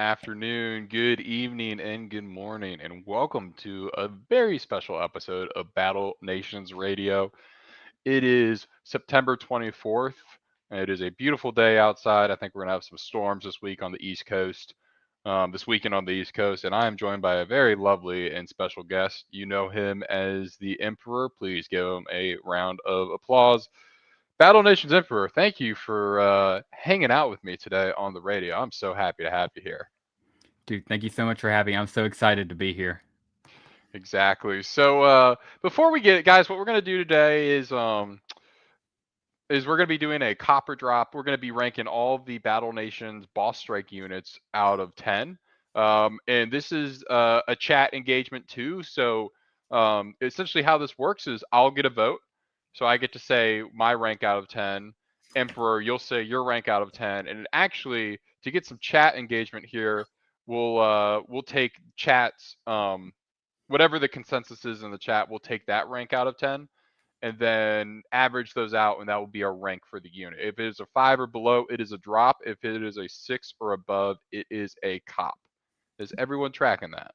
afternoon, good evening, and good morning, and welcome to a very special episode of Battle Nations Radio. It is September 24th, and it is a beautiful day outside. I think we're going to have some storms this week on the East Coast, this weekend on the East Coast, and I am joined by a very lovely and special guest. You know him as the Emperor. Please give him a round of applause. Battle Nations Emperor, thank you for hanging out with me today on the radio. I'm so happy to have you here. Dude, thank you so much for having me. I'm so excited to be here. Exactly. So before we get guys, what we're gonna do today is we're gonna be doing a copper drop. We're gonna be ranking all of the Battle Nations boss strike units out of 10. And this is a chat engagement too. So essentially how this works is I'll get a vote. So I get to say my rank out of 10. Emperor, you'll say your rank out of 10. And actually, to get some chat engagement here, we'll take chats whatever the consensus is in the chat, we'll take that rank out of 10 and then average those out, and that will be our rank for the unit. If it is a 5 or below, it is a drop. If it is a 6 or above, it is a cop. Is everyone tracking that?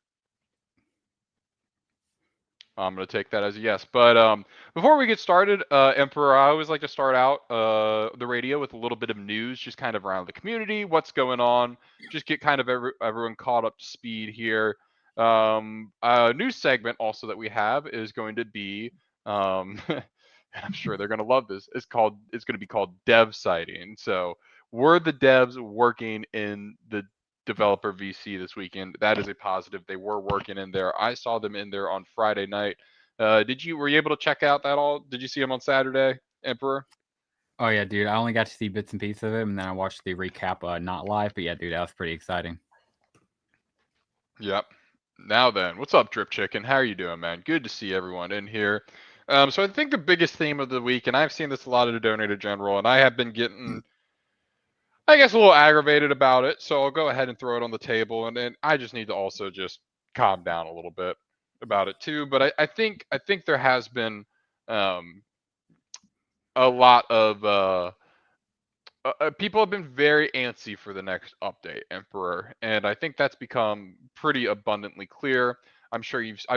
I'm going to take that as a yes. But before we get started, Emperor, I always like to start out the radio with a little bit of news, just kind of around the community, what's going on, just get kind of everyone caught up to speed here. A new segment also that we have is going to be, and I'm sure they're going to love this. It's going to be called Dev Sighting. So were the devs working in the developer VC this weekend? That is a positive. They were working in there. I saw them in there on Friday night. Were you able to check out that all? Did you see them on Saturday, Emperor? Oh yeah, dude. I only got to see bits and pieces of it, and then I watched the recap, not live. But yeah, dude, that was pretty exciting. Yep. Now then, what's up, Drip Chicken? How are you doing, man? Good to see everyone in here. So I think the biggest theme of the week, and I've seen this a lot of the Donator General, and I have been getting, I guess, a little aggravated about it. So I'll go ahead and throw it on the table, and then I just need to also just calm down a little bit about it too. But I think there has been um, a lot of people have been very antsy for the next update, Emperor, and I think that's become pretty abundantly clear. I've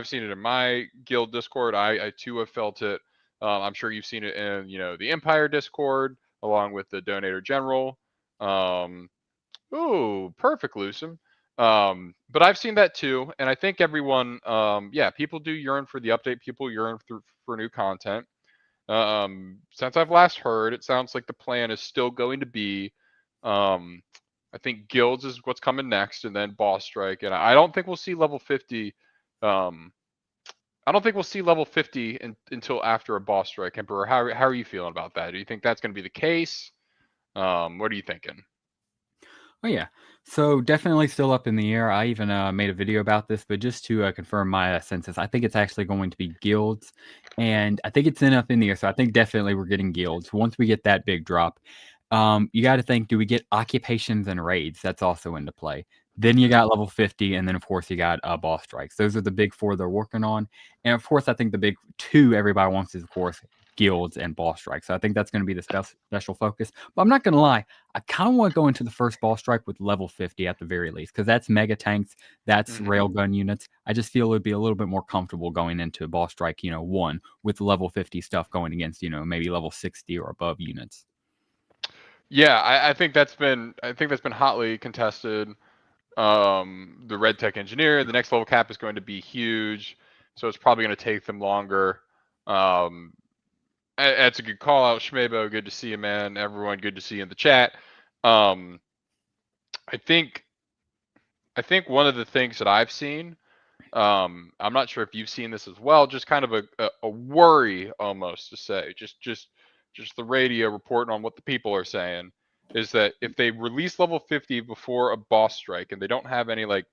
seen it in my guild Discord. I too have felt it. I'm sure you've seen it in the Empire Discord along with the Donator General. Um, ooh, perfect, Lucem. But I've seen that too, and I think everyone, yeah, people do yearn for the update. People yearn for new content. Since I've last heard, it sounds like the plan is still going to be, um, I think guilds is what's coming next, and then boss strike. And I don't think we'll see level 50. Um, I don't think we'll see level 50 until after a boss strike. Emperor, how are you feeling about that? Do you think that's going to be the case? What are you thinking? Oh yeah, so definitely still up in the air. I even made a video about this, but just to confirm my census, I think it's actually going to be guilds, and I think it's up in the air. So I think definitely we're getting guilds once we get that big drop. You got to think: do we get occupations and raids? That's also into play. Then you got level 50, and then of course you got boss strikes. Those are the big four they're working on, and of course I think the big two everybody wants is of course guilds and boss strikes. So I think that's going to be the special focus. But I'm not going to lie, I kind of want to go into the first boss strike with level 50 at the very least, because that's mega tanks, that's Hmm. railgun units. I just feel it would be a little bit more comfortable going into boss strike, one with level 50 stuff going against, maybe level 60 or above units. Yeah, I think that's been hotly contested. The Red Tech Engineer, the next level cap is going to be huge, so it's probably going to take them longer. Um, That's a good call out, Schmebo. Good to see you, man. Everyone, good to see you in the chat. Um, I think I think one of the things that I've seen, I'm not sure if you've seen this as well, just kind of a worry almost to say, just the radio reporting on what the people are saying, is that if they release level 50 before a boss strike and they don't have any like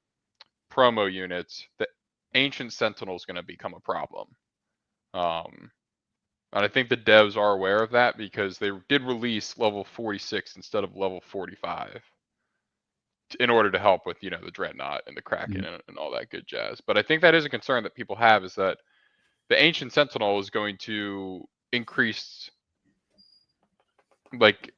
promo units, the Ancient Sentinel is going to become a problem. Um, And I think the devs are aware of that because they did release level 46 instead of level 45 in order to help with, the Dreadnought and the Kraken Mhm. and all that good jazz. But I think that is a concern that people have, is that the Ancient Sentinel is going to increase, like,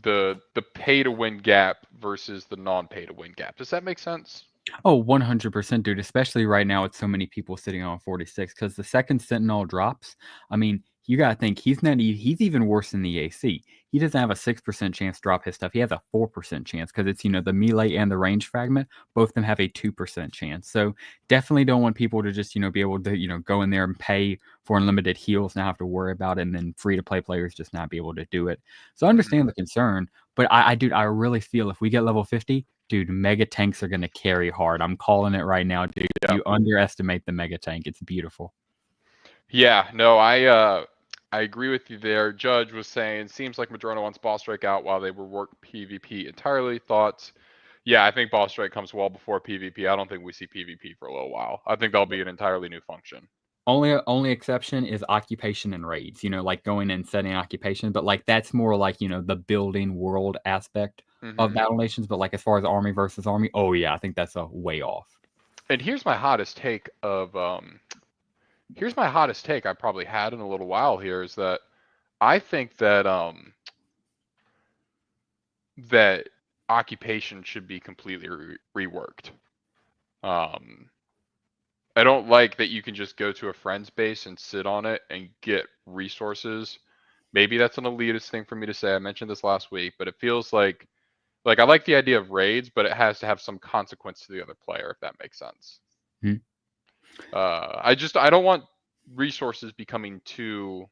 the pay to win gap versus the non pay to win gap. Does that make sense? Oh, 100%, dude, especially right now with so many people sitting on 46. Because the second Sentinel drops, I mean, you gotta think he's even worse than the AC. He doesn't have a 6% chance to drop his stuff. He has a 4% chance because it's, the melee and the range fragment, both of them have a 2% chance. So definitely don't want people to just, be able to, go in there and pay for unlimited heals, not have to worry about it, and then free to play players just not be able to do it. So I Mhm. understand the concern, but dude, I really feel if we get level 50, dude, mega tanks are gonna carry hard. I'm calling it right now, dude. Yeah. You underestimate the mega tank. It's beautiful. Yeah, no, I agree with you there. Judge was saying seems like Madrona wants boss strike out while they rework PvP entirely. Thoughts? Yeah, I think boss strike comes well before PvP. I don't think we see PvP for a little while. I think that'll be an entirely new function. Only exception is occupation and raids. Like going and setting occupation, but like that's more like the building world aspect of Hmm. Battle Nations. But like as far as army versus army, oh yeah, I think that's a way off. And here's my hottest take of here's my hottest take I probably had in a little while here is that I think that that occupation should be completely reworked. Um, I don't like that you can just go to a friend's base and sit on it and get resources. Maybe that's an elitist thing for me to say. I mentioned this last week, but it feels like I like the idea of raids, but it has to have some consequence to the other player, if that makes sense. Hmm. I don't want resources becoming too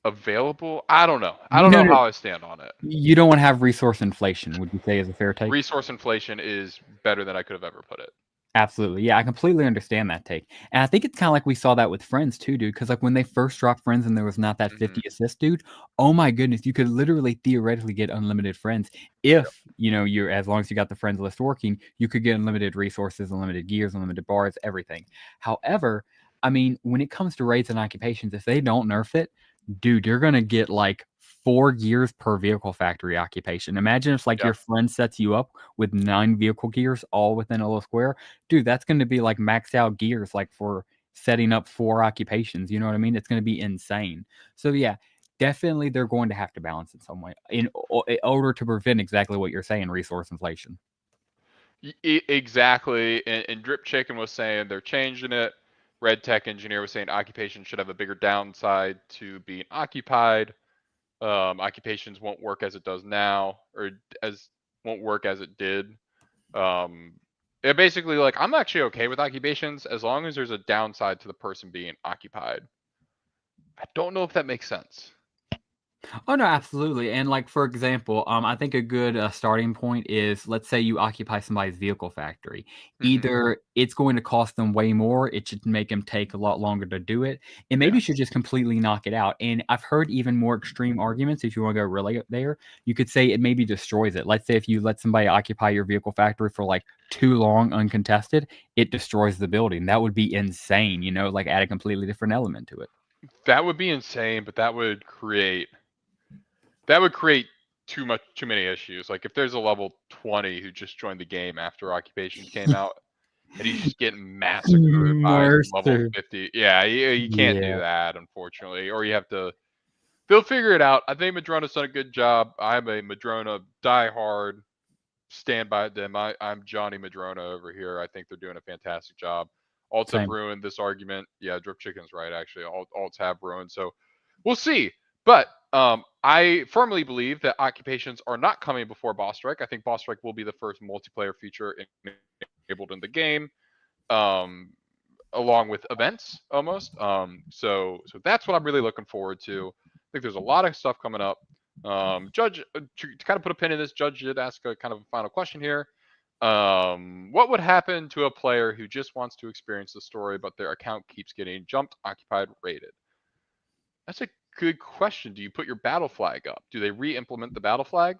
available. I don't know. I don't No, know no, how I stand on it. you don't want to have resource inflation. Would you say is a fair take? Resource inflation is better than I could have ever put it. Absolutely. Yeah, I completely understand that take. And I think it's kind of like we saw that with Friends too, dude. Because like when they first dropped Friends and there was not that Hmm. 50 assist, dude, oh my goodness, you could literally theoretically get unlimited friends Yep. if, you're as long as you got the friends list working, you could get unlimited resources, unlimited gears, unlimited bars, everything. However, I mean, when it comes to raids and occupations, if they don't nerf it, dude, you're gonna get like 4 gears per vehicle factory occupation. Imagine if like Yeah. your friend sets you up with 9 vehicle gears all within a little square. Dude, that's going to be like maxed out gears, like for setting up 4 occupations. You know what I mean? It's going to be insane. So yeah, definitely they're going to have to balance in some way in order to prevent exactly what you're saying, resource inflation. Exactly. And Drip Chicken was saying they're changing it. Red Tech Engineer was saying occupation should have a bigger downside to being occupied. Occupations won't work as it does now, or as won't work as it did. It basically like I'm actually okay with occupations as long as there's a downside to the person being occupied. I don't know if that makes sense. Oh no, absolutely. And like for example, I think a good starting point is let's say you occupy somebody's vehicle factory. Hmm. Either it's going to cost them way more, it should make them take a lot longer to do it, and maybe Yeah. you should just completely knock it out. And I've heard even more extreme arguments. If you want to go really there, you could say it maybe destroys it. Let's say if you let somebody occupy your vehicle factory for like too long uncontested, it destroys the building. That would be insane. Like add a completely different element to it. That would be insane, but that would create too many issues. Like if there's a level 20 who just joined the game after Occupation came out and he's just getting massacred by some level Mercer. 50. Yeah, you can't do Yeah. that, unfortunately. Or you have to. They'll figure it out. I think Madrona's done a good job. I'm a Madrona diehard. Stand by them. I'm Johnny Madrona over here. I think they're doing a fantastic job. Alts have Same. ruined this argument. Yeah, Drip Chicken's right, actually. Alts have ruined. So we'll see. But I firmly believe that occupations are not coming before Boss Strike. I think Boss Strike will be the first multiplayer feature enabled in the game, um, along with events almost. So that's what I'm really looking forward to. I think there's a lot of stuff coming up. Judge, to kind of put a pin in this, Judge did ask a kind of a final question here. What would happen to a player who just wants to experience the story, but their account keeps getting jumped, occupied, raided? That's a good question. Do you put your battle flag up? Do they re-implement the battle flag?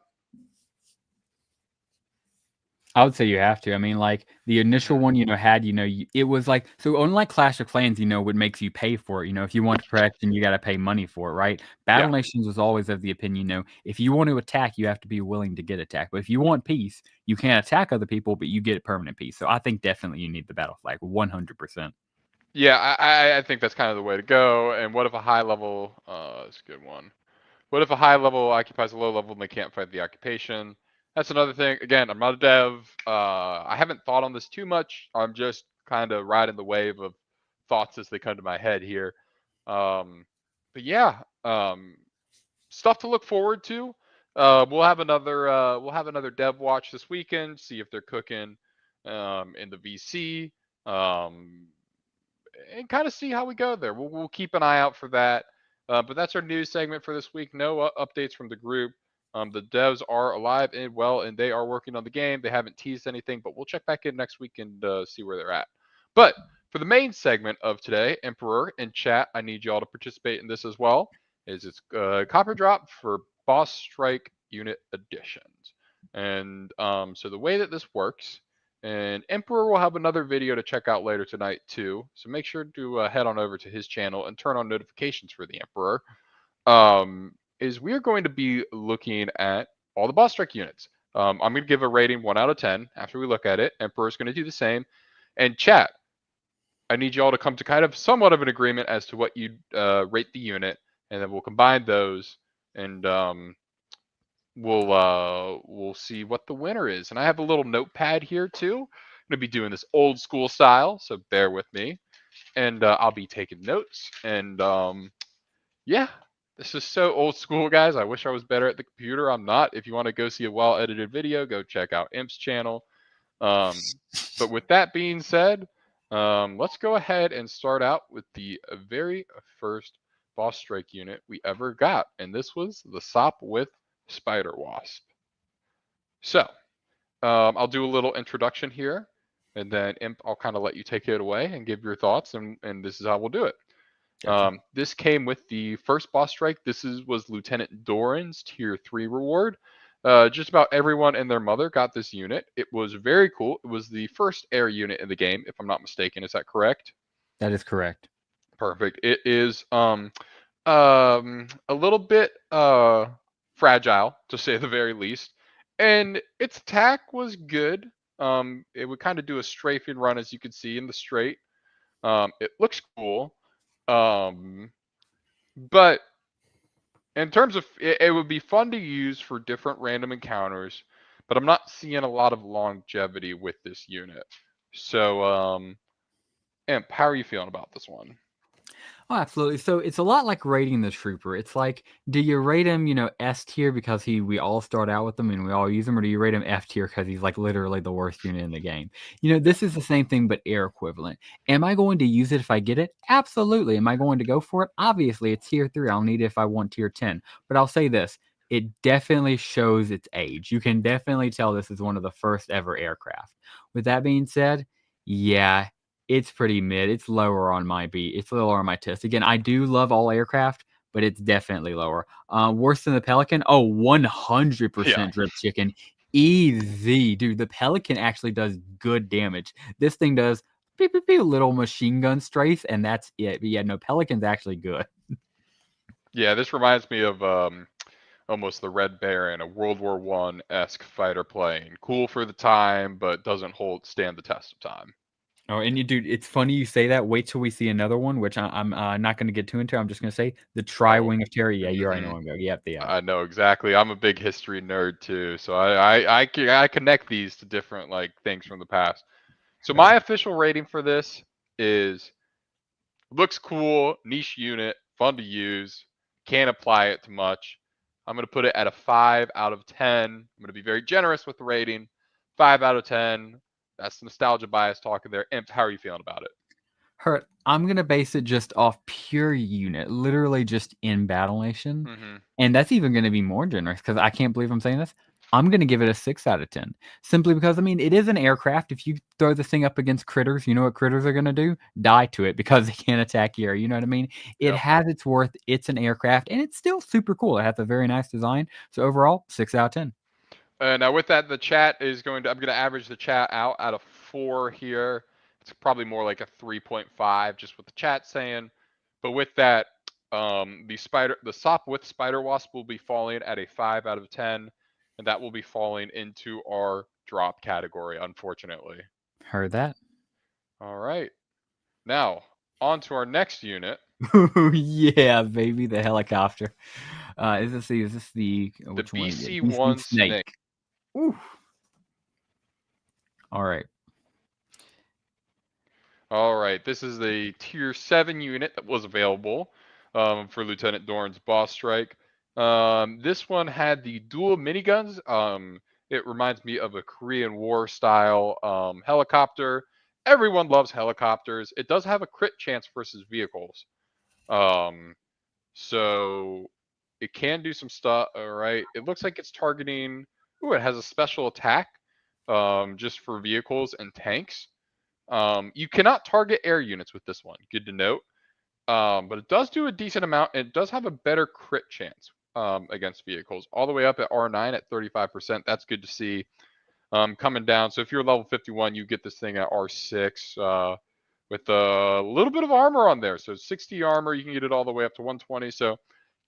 I would say you have to. I mean, like the initial Hmm. one, had, it was like so. Unlike Clash of Clans, what makes you pay for it. If you want protection, you got to pay money for it, right? Yeah. Battle Nations was always of the opinion, if you want to attack, you have to be willing to get attacked. But if you want peace, you can't attack other people, but you get permanent peace. So I think definitely you need the battle flag, 100%. Yeah, I think that's kind of the way to go. And what if a high level? That's a good one. What if a high level occupies a low level and they can't fight the occupation? That's another thing. Again, I'm not a dev. I haven't thought on this too much. I'm just kind of riding the wave of thoughts as they come to my head here. But yeah, stuff to look forward to. We'll have another dev watch this weekend. See if they're cooking in the VC. Um, and kind of see how we go there. We'll keep an eye out for that. But that's our news segment for this week. No updates from the group. The devs are alive and well, and they are working on the game. They haven't teased anything, but we'll check back in next week and see where they're at. But for the main segment of today, Emperor and chat, I need y'all to participate in this as well. It's Copper Drop for Boss Strike Unit Editions. And so the way that this works, and Emperor will have another video to check out later tonight too. So make sure to head on over to his channel and turn on notifications for the Emperor. Is we are going to be looking at all the boss strike units. I'm going to give a rating 1 out of 10 after we look at it. Emperor is going to do the same. And chat, I need y'all to come to kind of somewhat of an agreement as to what you rate the unit, and then we'll combine those and we'll see what the winner is. And I have a little notepad here too. I'm gonna be doing this old school style, so bear with me. And I'll be taking notes. And yeah, this is so old school, guys. I wish I was better at the computer. I'm not. If you want to go see a well edited video, go check out Imp's channel. But with that being said, let's go ahead and start out with the very first boss strike unit we ever got, and this was the Sop with Spider Wasp. So I'll do a little introduction here, and then Imp, I'll kind of let you take it away and give your thoughts, and this is how we'll do it. Gotcha. This came with the first boss strike. Was Lieutenant Doran's tier 3 reward. Just about everyone and their mother got this unit. It was very cool. It was the first air unit in the game, if I'm not mistaken. Is that correct? That is correct. Perfect. It is a little bit fragile, to say the very least, and its attack was good. It would kind of do a strafing run, as you can see in the straight. It looks cool, but in terms of it would be fun to use for different random encounters, but I'm not seeing a lot of longevity with this unit. So, Imp, how are you feeling about this one? Oh, absolutely. So it's a lot like rating the trooper. It's like, do you rate him, S tier because we all start out with him and we all use him, or do you rate him F tier because he's like literally the worst unit in the game? This is the same thing but air equivalent. Am I going to use it if I get it? Absolutely. Am I going to go for it? Obviously, it's tier 3. I'll need it if I want tier 10. But I'll say this. It definitely shows its age. You can definitely tell this is one of the first ever aircraft. With that being said, yeah, it's pretty mid. It's lower on my beat. It's lower on my test. Again, I do love all aircraft, but it's definitely lower. Worse than the Pelican? Oh, 100% Yeah. Drip Chicken. Easy. Dude, the Pelican actually does good damage. This thing does beep, beep, beep, little machine gun strafe, and that's it. But yeah, no, Pelican's actually good. Yeah, this reminds me of almost the Red Baron, a World War I-esque fighter plane. Cool for the time, but doesn't stand the test of time. Oh, and dude, it's funny you say that. Wait till we see another one, which I'm not going to get too into. I'm just going to say the Tri-Wing of Terror. Yeah, you already know I'm going. Yep, yeah. I know exactly. I'm a big history nerd too, so I connect these to different like things from the past. So my official rating for this is looks cool, niche unit, fun to use, can't apply it to much. I'm going to put it at a 5 out of 10. I'm going to be very generous with the rating. 5 out of 10. That's nostalgia bias talking there. Imp, how are you feeling about it? Hurt. I'm gonna base it just off pure unit, literally just in Battle Nation, and that's even gonna be more generous because I can't believe I'm saying this. I'm gonna give it a 6 out of 10, simply because it is an aircraft. If you throw this thing up against critters, you know what critters are gonna do? Die to it because they can't attack air. You know what I mean? It Yep. has its worth. It's an aircraft, and it's still super cool. It has a very nice design. So overall, 6 out of 10. Now with that, the chat is I'm going to average the chat out at a 4 here. It's probably more like a 3.5, just with the chat saying. But with that, the Sop with Spider Wasp will be falling at a 5 out of 10, and that will be falling into our drop category, unfortunately. Heard that. All right. Now, on to our next unit. Yeah, baby, the helicopter. Is this the The which one? Yeah, BC BC-1 Snake. Snake. Ooh. All right. All right, this is the tier 7 unit that was available for Lieutenant Dorn's boss strike. This one had the dual miniguns. It reminds me of a Korean War style helicopter. Everyone loves helicopters. It does have a crit chance versus vehicles. Um, so it can do some stuff. All right, it looks like it's targeting. Ooh, it has a special attack just for vehicles and tanks. You cannot target air units with this one. Good to note. But it does do a decent amount. It does have a better crit chance against vehicles, all the way up at R9 at 35%. That's good to see. Coming down. So if you're level 51, you get this thing at R6 with a little bit of armor on there. So 60 armor, you can get it all the way up to 120. So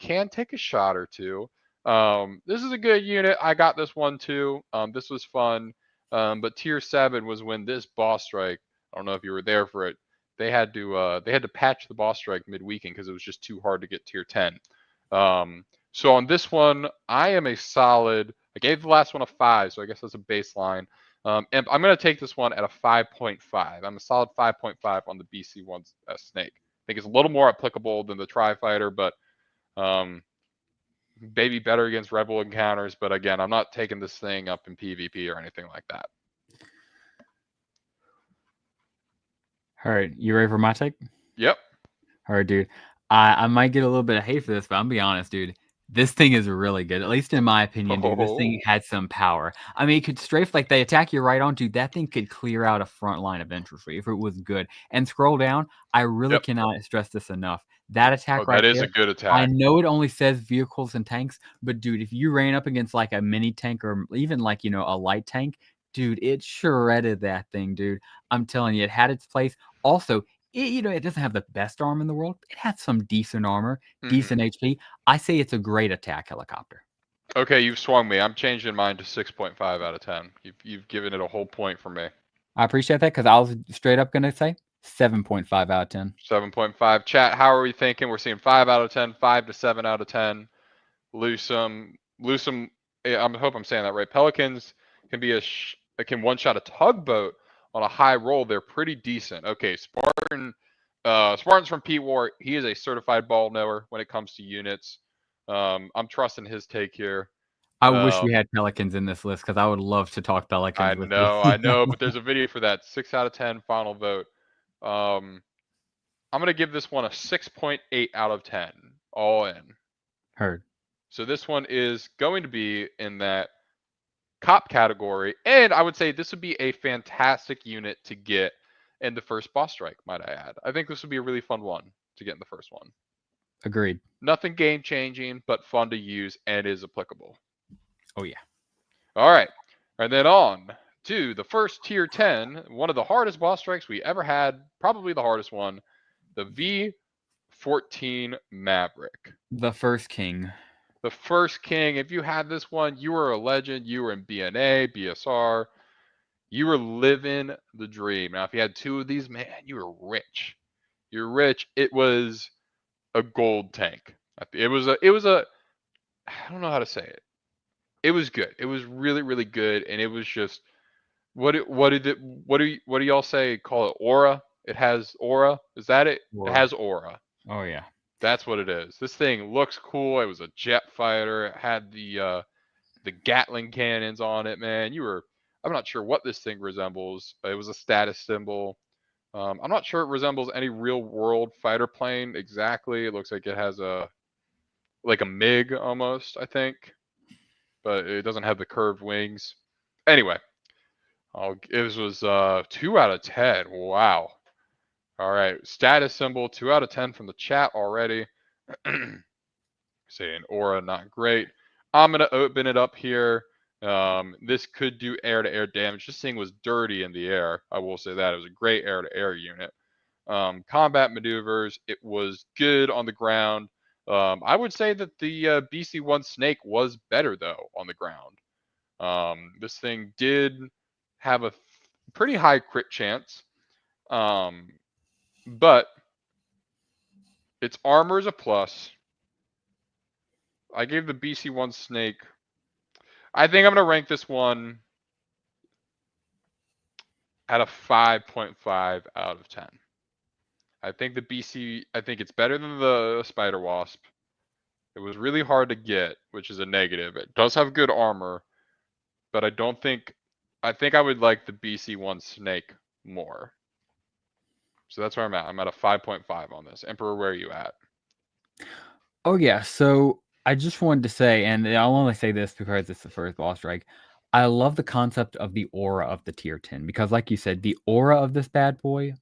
can take a shot or two. This is a good unit. I got this one too. This was fun. But tier 7 was when this boss strike. I don't know if you were there for it. They had to patch the boss strike mid-weekend because it was just too hard to get tier 10. So on this one, I am a solid. I gave the last one a 5, so I guess that's a baseline. And I'm going to take this one at a 5.5. I'm a solid 5.5 on the BC-1 Snake. I think it's a little more applicable than the Tri-Fighter, but maybe better against Rebel encounters. But again, I'm not taking this thing up in PvP or anything like that. All right, you ready for my take? Yep. All right, dude. I might get a little bit of hate for this, but I'm gonna be honest, dude. This thing is really good, at least in my opinion, dude. This thing had some power. I mean, it could strafe like they attack you right on, dude. That thing could clear out a front line of infantry if it was good. And scroll down. I really cannot stress this enough. That attack right that is there. a good I attack. know it only says vehicles and tanks, but dude, if you ran up against like a mini tank or even like a light tank, dude, it shredded that thing, dude. I'm telling you, it had its place. Also, it doesn't have the best armor in the world. It has some decent armor, decent HP. I say it's a great attack helicopter. Okay, you've swung me. I'm changing mine to 6.5 out of 10. You've given it a whole point for me. I appreciate that because I was straight up gonna say 7.5 out of 10. 7.5. Chat, how are we thinking? We're seeing 5 out of 10, 5 to 7 out of 10. Lusum. I hope I'm saying that right. Pelicans can be can one-shot a tugboat on a high roll. They're pretty decent. Okay, Spartan's from P-War. He is a certified ball knower when it comes to units. I'm trusting his take here. I wish we had Pelicans in this list because I would love to talk Pelicans with you. I know, but there's a video for that. 6 out of 10 final vote. I'm gonna give this one a 6.8 out of 10. All in. Heard. So this one is going to be in that cop category, and I would say this would be a fantastic unit to get in the first boss strike, might I add. I think this would be a really fun one to get in the first one. Agreed. Nothing game changing, but fun to use and is applicable. Oh yeah. All right. And then on to the first tier 10, one of the hardest boss strikes we ever had, probably the hardest one, the V14 Maverick. The first king. The first king. If you had this one, you were a legend. You were in BNA, BSR. You were living the dream. Now, if you had two of these, man, you were rich. You're rich. It was a gold tank. It was a I don't know how to say it. It was good. It was really, really good. And it was just what do y'all say? Call it aura? It has aura. Is that it? Aura. It has aura. Oh yeah. That's what it is. This thing looks cool. It was a jet fighter. It had the Gatling cannons on it, man. I'm not sure what this thing resembles, but it was a status symbol. I'm not sure it resembles any real world fighter plane exactly. It looks like it has like a MiG almost, I think, but it doesn't have the curved wings. Anyway, it was 2 out of 10. Wow. All right, status symbol 2 out of 10 from the chat already. Saying aura not great. I'm gonna open it up here. This could do air-to-air damage. This thing was dirty in the air. I will say that. It was a great air-to-air unit. Combat maneuvers, it was good on the ground. I would say that the BC-1 Snake was better, though, on the ground. This thing did have a pretty high crit chance, but Its armor is a plus. I gave the BC1 Snake. I think I'm going to rank this one at a 5.5 out of 10. I think the I think it's better than the Spider Wasp. It was really hard to get, which is a negative. It does have good armor, but I think I would like the BC1 Snake more. So that's where I'm at. I'm at a 5.5 on this. Emperor, where are you at? Oh yeah, so I just wanted to say, and I'll only say this because it's the first boss strike. I love the concept of the aura of the tier 10 because, like you said, the aura of this bad boy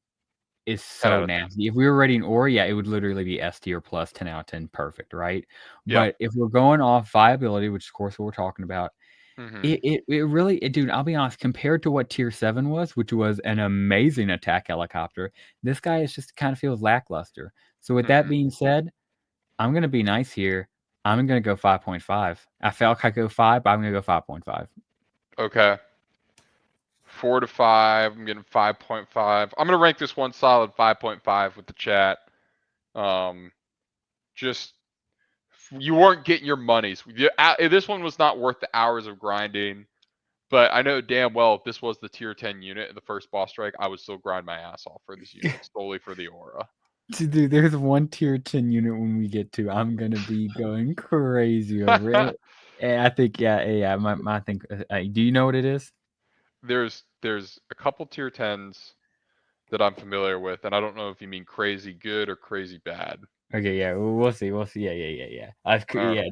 is 10 so out of 10. nasty. If we were rating aura, yeah, it would literally be S tier plus 10 out of 10, perfect, right? Yep. But if we're going off viability, which of course what we're talking about, Mm-hmm. it really, dude, I'll be honest, compared to what tier 7 was, which was an amazing attack helicopter, this guy is just kind of feels lackluster. So with that being said, I'm gonna be nice here. I'm gonna go 5.5. I felt like I go 5, but I'm gonna go 5.5. Okay. 4 to 5. I'm getting 5.5. I'm gonna rank this one solid 5.5 with the chat. Just you weren't getting your monies. This one was not worth the hours of grinding. But I know damn well if this was the tier 10 unit in the first boss strike, I would still grind my ass off for this unit solely for the aura. Dude, there's one tier 10 unit when we get to. I'm gonna be going crazy over it. And I think, yeah. I think. Do you know what it is? There's a couple tier 10s that I'm familiar with, and I don't know if you mean crazy good or crazy bad. Okay, yeah, we'll see. Yeah. Uh,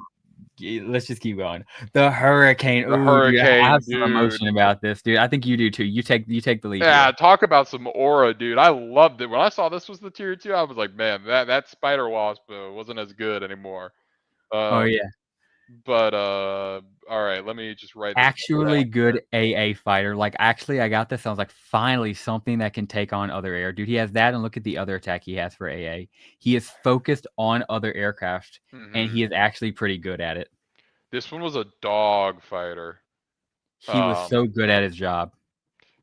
Let's just keep going. The hurricane. the Ooh, dude, I hurricane, have some dude. emotion about this, dude. I think you do too. You take the lead Yeah, here. talk about some aura, dude. I loved it. When I saw this was the tier 2, I was like, man, that Spider Wasp wasn't as good anymore. Oh yeah. But all right, let me just write this Actually down good here. AA fighter. Like, actually, I got this. I was like, finally, something that can take on other air. Dude, he has that, and look at the other attack he has for AA. He is focused on other aircraft, and Mm-hmm. he is actually pretty good at it. This one was a dog fighter. He was so good at his job.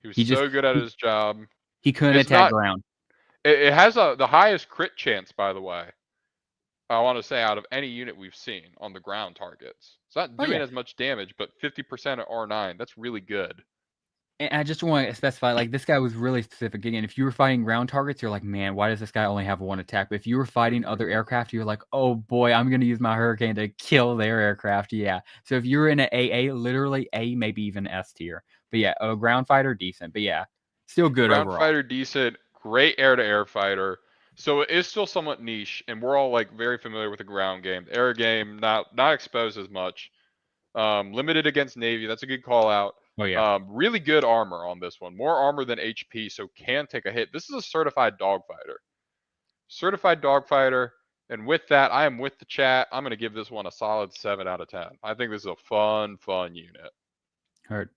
He was He just so good at his job. he couldn't It's attack not. ground. It has the highest crit chance, by the way. I want to say out of any unit we've seen on the ground targets. It's not Oh doing yeah. as much damage, but 50% at R9. That's really good. And I just want to specify, like, this guy was really specific. Again, if you were fighting ground targets, you're like, man, why does this guy only have one attack? But if you were fighting other aircraft, you're like, oh boy, I'm going to use my hurricane to kill their aircraft. Yeah. So if you were in an AA, literally A, maybe even S tier. But yeah, a ground fighter, decent. But yeah, still good Ground overall. fighter, decent. Great air-to-air fighter. So it is still somewhat niche, and we're all like very familiar with the ground game. The air game, not exposed as much. Limited against Navy. That's a good call out. Oh yeah. Really good armor on this one. More armor than HP, so can take a hit. This is a certified dogfighter. Certified dogfighter. And with that, I am with the chat. I'm going to give this one a solid 7 out of 10. I think this is a fun unit. Heard.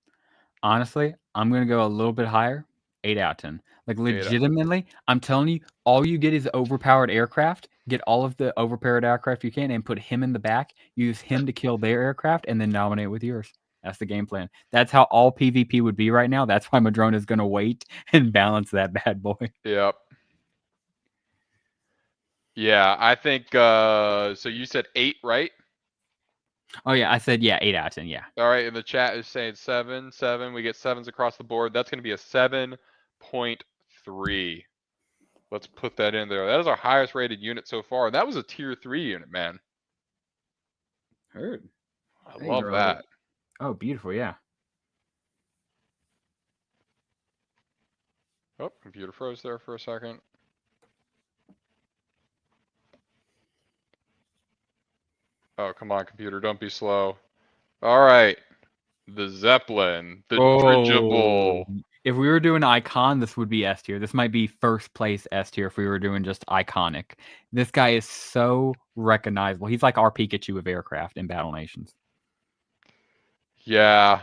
Honestly, I'm going to go a little bit higher. 8 out of 10. Like, legitimately, I'm telling you, all you get is overpowered aircraft. Get all of the overpowered aircraft you can and put him in the back. Use him to kill their aircraft and then dominate with yours. That's the game plan. That's how all PvP would be right now. That's why Madrona is going to wait and balance that bad boy. Yep. Yeah, I think so you said 8, right? Oh, yeah, I said, yeah, 8 out of 10, yeah. All right, and the chat is saying 7, 7. We get 7s across the board. That's going to be a 7.3. Let's put that in there. That is our highest rated unit so far. And that was a tier 3 unit, man. Heard. I love that. Oh, beautiful, yeah. Oh, computer froze there for a second. Oh, come on, computer, don't be slow. All right. The Zeppelin, the dirigible. If we were doing icon, this would be S tier. This might be first place S tier if we were doing just iconic. This guy is so recognizable. He's like our Pikachu of aircraft in Battle Nations. Yeah.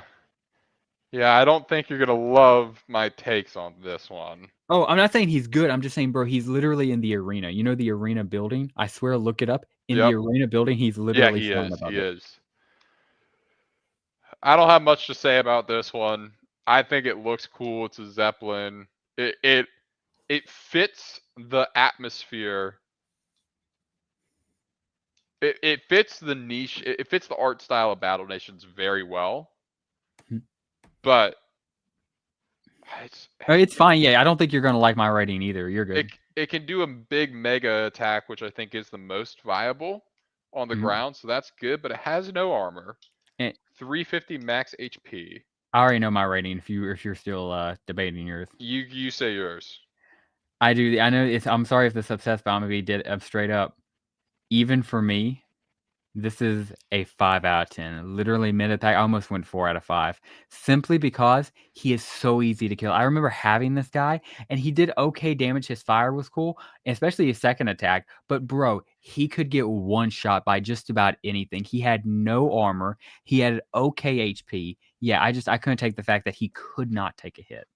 Yeah, I don't think you're going to love my takes on this one. Oh, I'm not saying he's good. I'm just saying, bro, he's literally in the arena. You know the arena building? I swear, look it up. In the arena building, he's literally Yeah, he is. I don't have much to say about this one. I think it looks cool. It's a Zeppelin. It fits the atmosphere It fits the niche. It fits the art style of Battle Nations very well, but it's It's fine. Yeah, I don't think you're gonna like my rating either. You're it good. it can do a big mega attack, which I think is the most viable on the Mhm. ground, so that's good. But it has no armor, And 350 max HP. I already know my rating. If you're still debating yours, You say yours. I do. I know it's. I'm sorry if this upsets, but I'm gonna be straight up. Even for me, this is a 5 out of 10. Literally mid attack. I almost went 4 out of 5. Simply because he is so easy to kill. I remember having this guy and he did okay damage. His fire was cool, especially his second attack. But bro, he could get one shot by just about anything. He had no armor. He had okay HP. Yeah, I couldn't take the fact that he could not take a hit.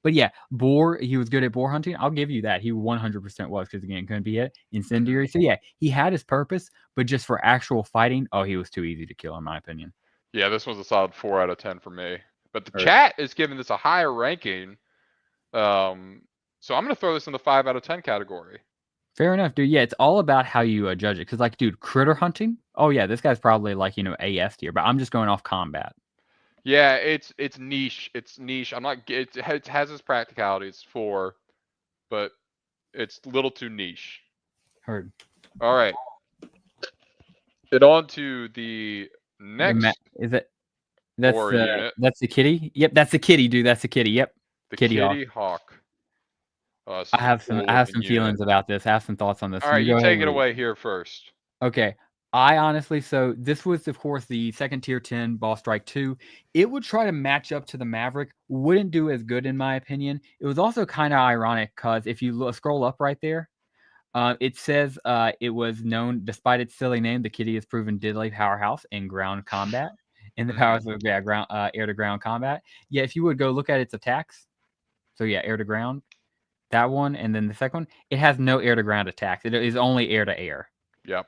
But yeah, boar, he was good at boar hunting. I'll give you that. He 100% was because again, couldn't be hit. Incendiary. So yeah, he had his purpose, but just for actual fighting, oh, he was too easy to kill in my opinion. Yeah, this one's a solid 4 out of 10 for me. But the Or- chat is giving this a higher ranking. So I'm gonna throw this in the 5 out of 10 category. Fair enough, dude. Yeah, it's all about how you judge it. Because, like, dude, critter hunting. Oh yeah, this guy's probably like AS tier, but I'm just going off combat. Yeah, it's niche. It's niche. I'm not. It has its practicality. It's 4, but it's a little too niche. Heard. All right. Get on to the next Is it? That's boar unit. that's the kitty. Yep, that's the kitty, dude. That's the kitty. Yep. The Kitty Hawk. This I is a have cool some looking feelings unit. about this. I have some thoughts on this. All right, you go ahead take and it read. away here first. Okay. I honestly, so this was, of course, the second tier 10 Ball Strike 2. It would try to match up to the Maverick, wouldn't do as good in my opinion. It was also kind of ironic because if you scroll up right there, it says it was known, despite its silly name, the kitty has proven diddly powerhouse in ground combat, in the powers of ground, air to ground combat. Yeah, if you would go look at its attacks, so yeah, air to ground, that one, and then the second one, it has no air to ground attacks. It is only air to air. Yep.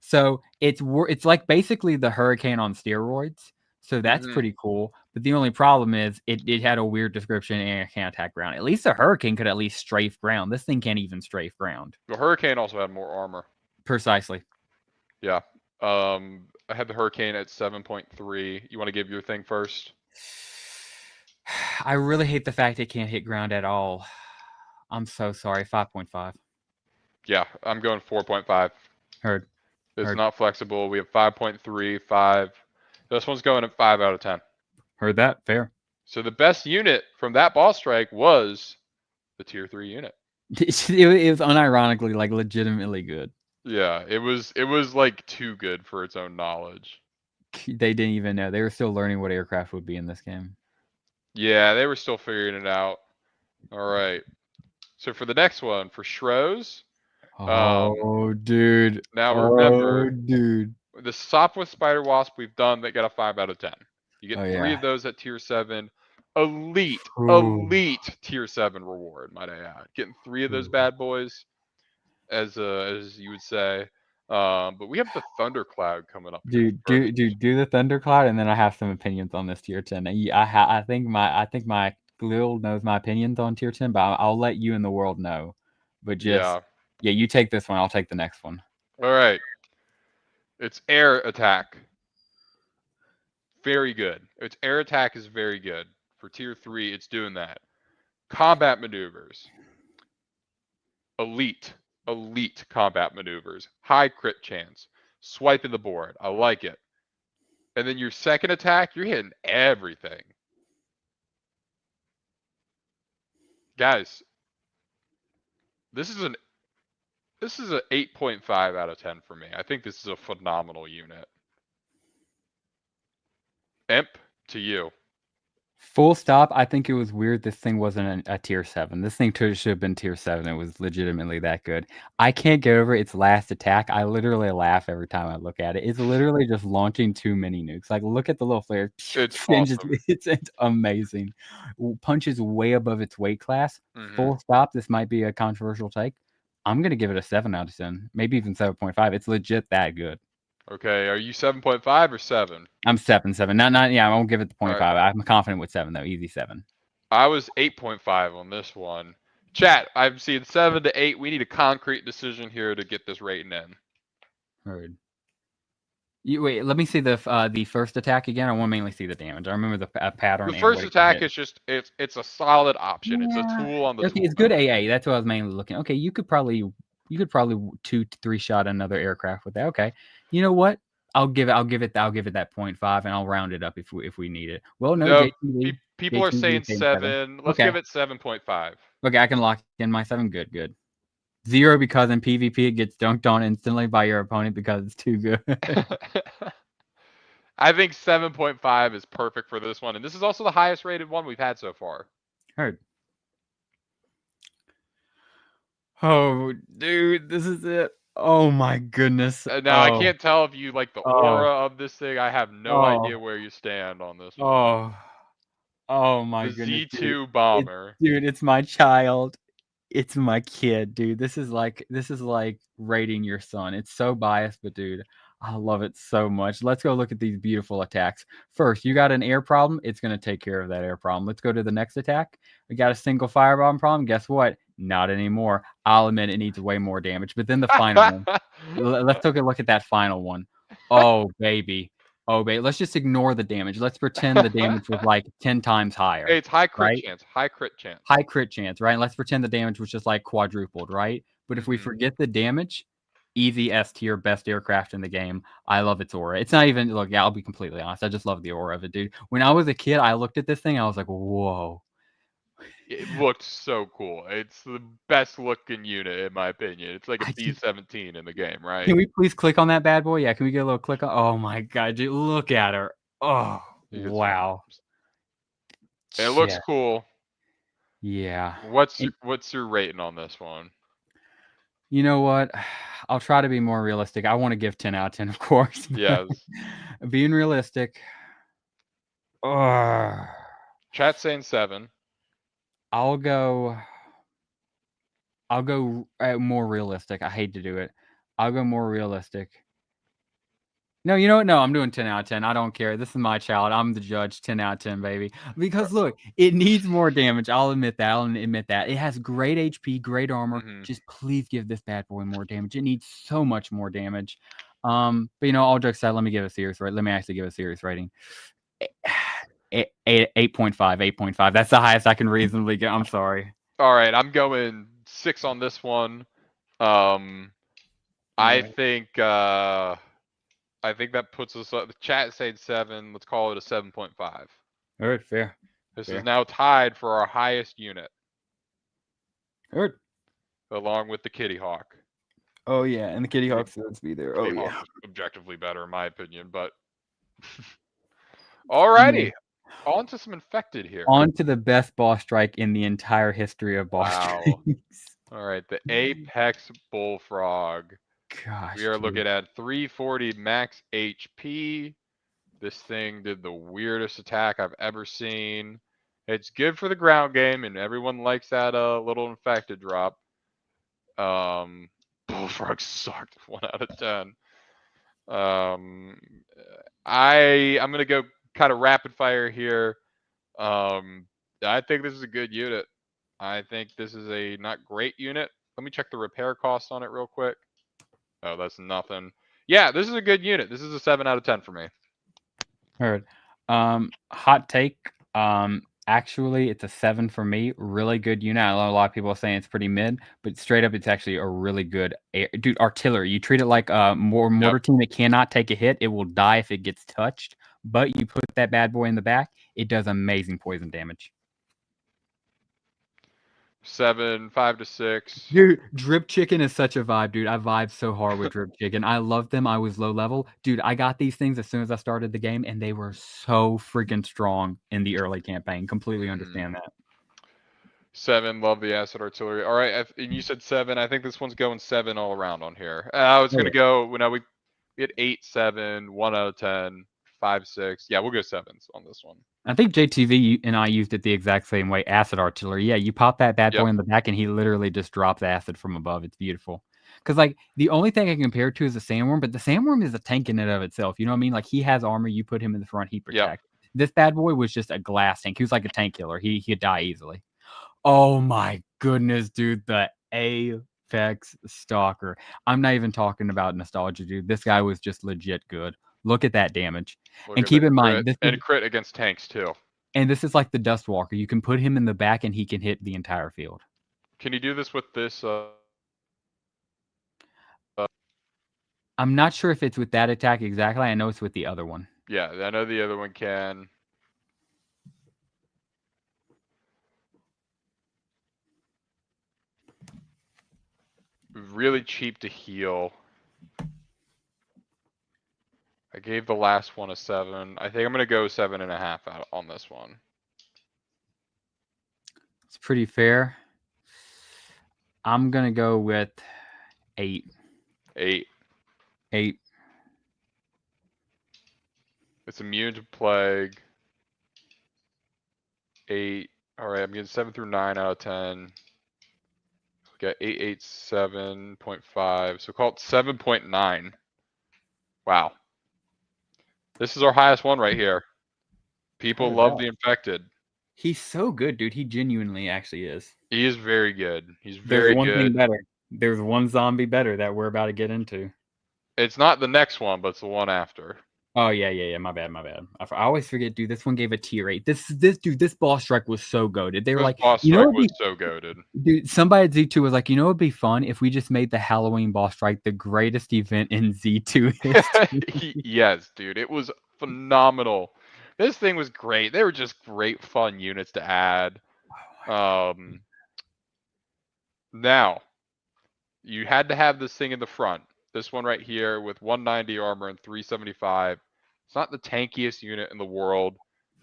So it's like basically the Hurricane on steroids. So that's pretty cool. But the only problem is it had a weird description and it can't attack ground. At least the Hurricane could at least strafe ground. This thing can't even strafe ground. The Hurricane also had more armor. Precisely. Yeah. I had the Hurricane at 7.3. You want to give your thing first? I really hate the fact it can't hit ground at all. I'm so sorry. 5.5. Yeah, I'm going 4.5. Heard. It's not flexible. We have 5.3, 5. This one's going at 5 out of 10. Heard that. Fair. So the best unit from that boss strike was the tier 3 unit. It was unironically like legitimately good. Yeah, it was like too good for its own knowledge. They didn't even know. They were still learning what aircraft would be in this game. Yeah, they were still figuring it out. All right. So for the next one, for Shros. Oh, dude. Now remember, dude. the Sopwith Spider Wasp we've done that got a 5 out of 10. You get 3 yeah. of those at tier 7. Elite tier 7 reward, might I add. Getting 3 of those bad boys, as you would say. But we have the Thundercloud coming up. Dude, do the Thundercloud, and then I have some opinions on this tier 10. I think my Glil knows my opinions on tier 10, but I'll let you and the world know. But just yeah, you take this one, I'll take the next one. All right. Its air attack. Very good. Its air attack is very good. For tier 3, it's doing that. Combat maneuvers. Elite combat maneuvers. High crit chance. Swiping the board. I like it. And then your second attack, you're hitting everything. Guys, this is an 8.5 out of 10 for me. I think this is a phenomenal unit. Imp, to you. Full stop. I think it was weird this thing wasn't a tier 7. This thing should have been tier 7. It was legitimately that good. I can't get over its last attack. I literally laugh every time I look at it. It's literally just launching too many nukes. Like, look at the little flare. It's awesome. It's amazing. Punches way above its weight class. Full stop. This might be a controversial take. I'm going to give it a 7 out of 10. Maybe even 7.5. It's legit that good. Okay, are you 7.5 or 7? I'm 7. Not yeah, I won't give it the 0.5. Right. I'm confident with 7 though. Easy 7. I was 8.5 on this one. Chat, I've seen 7 to 8. We need a concrete decision here to get this rating in. Heard. Wait, let me see the first attack again. I want to mainly see the damage. I remember the pattern The and first what it can attack hit. is just it's a solid option. It's a Yeah. tool on the Okay, tool it's good belt. AA. That's what I was mainly looking. Okay, you could probably 2 to 3 shot another aircraft with that. Okay. You know what? I'll give it that .5 and I'll round it up if we need it. Well, no, No, JTV. people are JTV is saying saying 7. 7. Let's Okay. give it 7.5. Okay, I can lock in my 7. Good. 0 because in PvP it gets dunked on instantly by your opponent because it's too good. I think 7.5 is perfect for this one, and this is also the highest rated one we've had so far. Heard. Oh, dude, this is it. Oh my goodness. Now I can't tell if you like the Oh. aura of this thing. I have no Oh. idea where you stand on this one. Oh. Oh my The goodness, dude. Z2 bomber. It's my child. It's my kid, dude. This is like rating your son. It's so biased, but dude, I love it so much. Let's go look at these beautiful attacks. First, you got an air problem. It's going to take care of that air problem. Let's go to the next attack. We got a single firebomb problem. Guess what? Not anymore. I'll admit it needs way more damage. But then the final one. Let's take a look at that final one. Oh, baby. Oh, baby. Let's just ignore the damage. Let's pretend the damage was like 10 times higher. Hey, it's high crit right? chance. High crit chance. High crit chance, right? And let's pretend the damage was just like quadrupled, right? But if we forget the damage, easy S tier, best aircraft in the game. I love its aura. It's not even, look, yeah, I'll be completely honest. I just love the aura of it, dude. When I was a kid, I looked at this thing, I was like, whoa. It looked so cool. It's the best looking unit in my opinion. It's like a B-17 in the game, right? Can we please click on that bad boy? Yeah, can we get a little click on? Oh my god, dude, look at her. Oh, wow. It looks cool. Yeah. What's your rating on this one? You know what? I'll try to be more realistic. I want to give 10 out of 10, of course. Yes. Being realistic. Chat saying 7. I'll go more realistic. I hate to do it. I'll go more realistic. No, you know what? No, I'm doing 10 out of 10. I don't care. This is my child. I'm the judge. 10 out of 10, baby. Because look, it needs more damage. I'll admit that. It has great HP, great armor. Just please give this bad boy more damage. It needs so much more damage. But all jokes aside, let me actually give a serious rating. 8.5. 8.5. That's the highest I can reasonably get. I'm sorry. All right, I'm going 6 on this one. I think that puts us up. The chat saying 7. Let's call it a 7.5. All right, fair. This is now tied for our highest unit. All right. Along with the Kitty Hawk. Oh yeah, and the Kitty Hawk should be there. Kitty Hawk is objectively better in my opinion, but alrighty. On to some infected here. On to the best boss strike in the entire history of boss strikes. All right, the Apex Bullfrog. Gosh, we are looking at 340 max HP. This thing did the weirdest attack I've ever seen. It's good for the ground game, and everyone likes that little infected drop. Bullfrog sucked. 1 out of 10. I'm gonna go kind of rapid fire here. I think this is a good unit. I think this is a not great unit. Let me check the repair cost on it real quick. Oh, that's nothing. Yeah, this is a good unit. This is a 7 out of 10 for me. Heard. Hot take. Actually, it's a 7 for me. Really good unit. I know a lot of people are saying it's pretty mid, but straight up, it's actually a really good dude. Artillery. You treat it like a mortar team that cannot take a hit. It will die if it gets touched. But you put that bad boy in the back, it does amazing poison damage. 7, 5 to 6. Dude, Drip Chicken is such a vibe, dude. I vibe so hard with Drip Chicken. I love them. I was low level. Dude, I got these things as soon as I started the game, and they were so freaking strong in the early campaign. Completely understand that. 7, love the acid artillery. All right, and you said 7. I think this one's going 7 all around on here. I was going to go, we get 8, 7, 1 out of 10, 5, 6. Yeah, we'll go 7s on this one. I think JTV and I used it the exact same way. Acid artillery. Yeah, you pop that bad boy in the back, and he literally just drops acid from above. It's beautiful. Because, like, the only thing I can compare it to is the sandworm, but the sandworm is a tank in and of itself. You know what I mean? Like, he has armor. You put him in the front, he protects. This bad boy was just a glass tank. He was like a tank killer. He'd die easily. Oh, my goodness, dude. The Apex Stalker. I'm not even talking about nostalgia, dude. This guy was just legit good. Look at that damage. Look And at keep that in mind, crit. this is And crit against tanks, too. this is like the Dustwalker. You can put him in the back and he can hit the entire field. Can you do this with this? I'm not sure if it's with that attack exactly. I know it's with the other one. Yeah, I know the other one can. Really cheap to heal. I gave the last one a 7. I think I'm gonna go 7.5 out on this one. It's pretty fair. I'm gonna go with 8. 8. 8. It's immune to plague. 8. Alright, I'm getting 7 through 9 out of 10. We got 887.5. So call it 7.9. Wow. This is our highest one right here. People love the infected. He's so good, dude. He genuinely actually is. He is very good. He's There's very one good. thing better. There's one zombie better that we're about to get into. It's not the next one, but it's the one after. Oh yeah. My bad. I always forget, dude. This one gave a tier 8. This boss strike was so goated. They were This like, boss you know, strike was so goated. dude. Somebody at Z2 was like, you know, it'd be fun if we just made the Halloween boss strike the greatest event in Z2 history. Yes, dude, it was phenomenal. This thing was great. They were just great, fun units to add. Now, you had to have this thing in the front. This one right here with 190 armor and 375. It's not the tankiest unit in the world.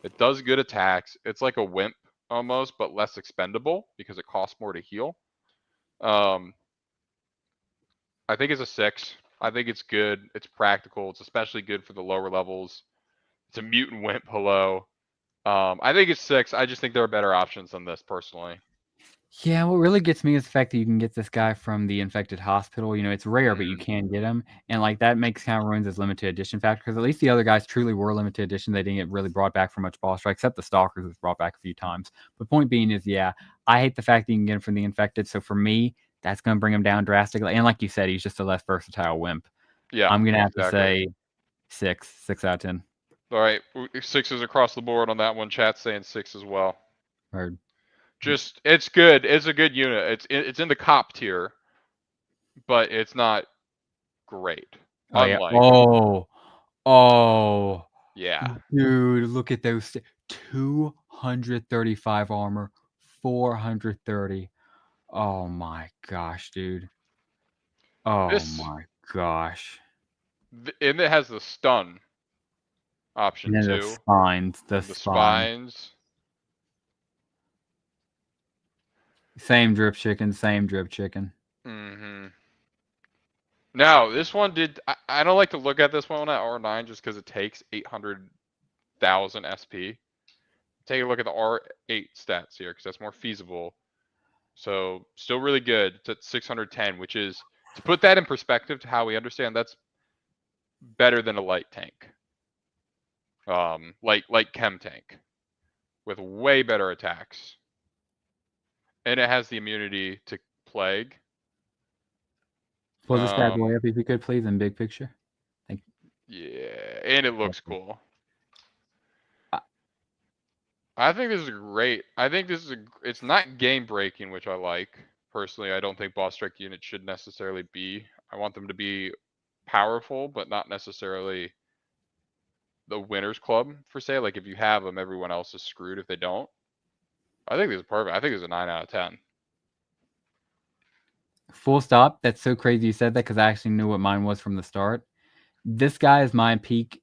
It does good attacks. It's like a wimp almost, but less expendable because it costs more to heal. I think it's a 6. I think it's good. It's practical. It's especially good for the lower levels. It's a mutant wimp. Hello. I think it's 6. I just think there are better options than this personally. Yeah, what really gets me is the fact that you can get this guy from the infected hospital. You know, it's rare, but you can get him, and like that makes kind of ruins his limited edition factor. Because at least the other guys truly were limited edition. They didn't get really brought back for much boss strike, except the Stalkers was brought back a few times. But point being is, yeah, I hate the fact that you can get him from the infected. So for me, that's going to bring him down drastically. And like you said, he's just a less versatile wimp. Yeah, I'm gonna have to say 6 out of 10. All right, 6s across the board on that one. Chat's saying 6 as well. Heard. Just it's good. It's a good unit. It's in the cop tier, but it's not great. Oh Unlike, yeah. Oh. Yeah. Dude, look at those. 235 armor, 430. Oh my gosh, dude. Oh my gosh. And it has the stun option And too. The spines. Same drip chicken. Now, this one did. I don't like to look at this one at R9 just because it takes 800,000 SP. Take a look at the R8 stats here because that's more feasible. So, still really good. It's at 610, which is, to put that in perspective to how we understand, that's better than a light tank. Like chem tank with way better attacks. And it has the immunity to plague. Pull this bad boy up if you could, please, in big picture. Thank you. Yeah, and it looks cool. I think this is great. I think this is it's not game breaking, which I like. Personally, I don't think boss strike units should necessarily be. I want them to be powerful, but not necessarily the winner's club, for say. Like, if you have them, everyone else is screwed if they don't. I think this is perfect. I think this is a 9 out of 10. Full stop. That's so crazy you said that because I actually knew what mine was from the start. This guy is my peak.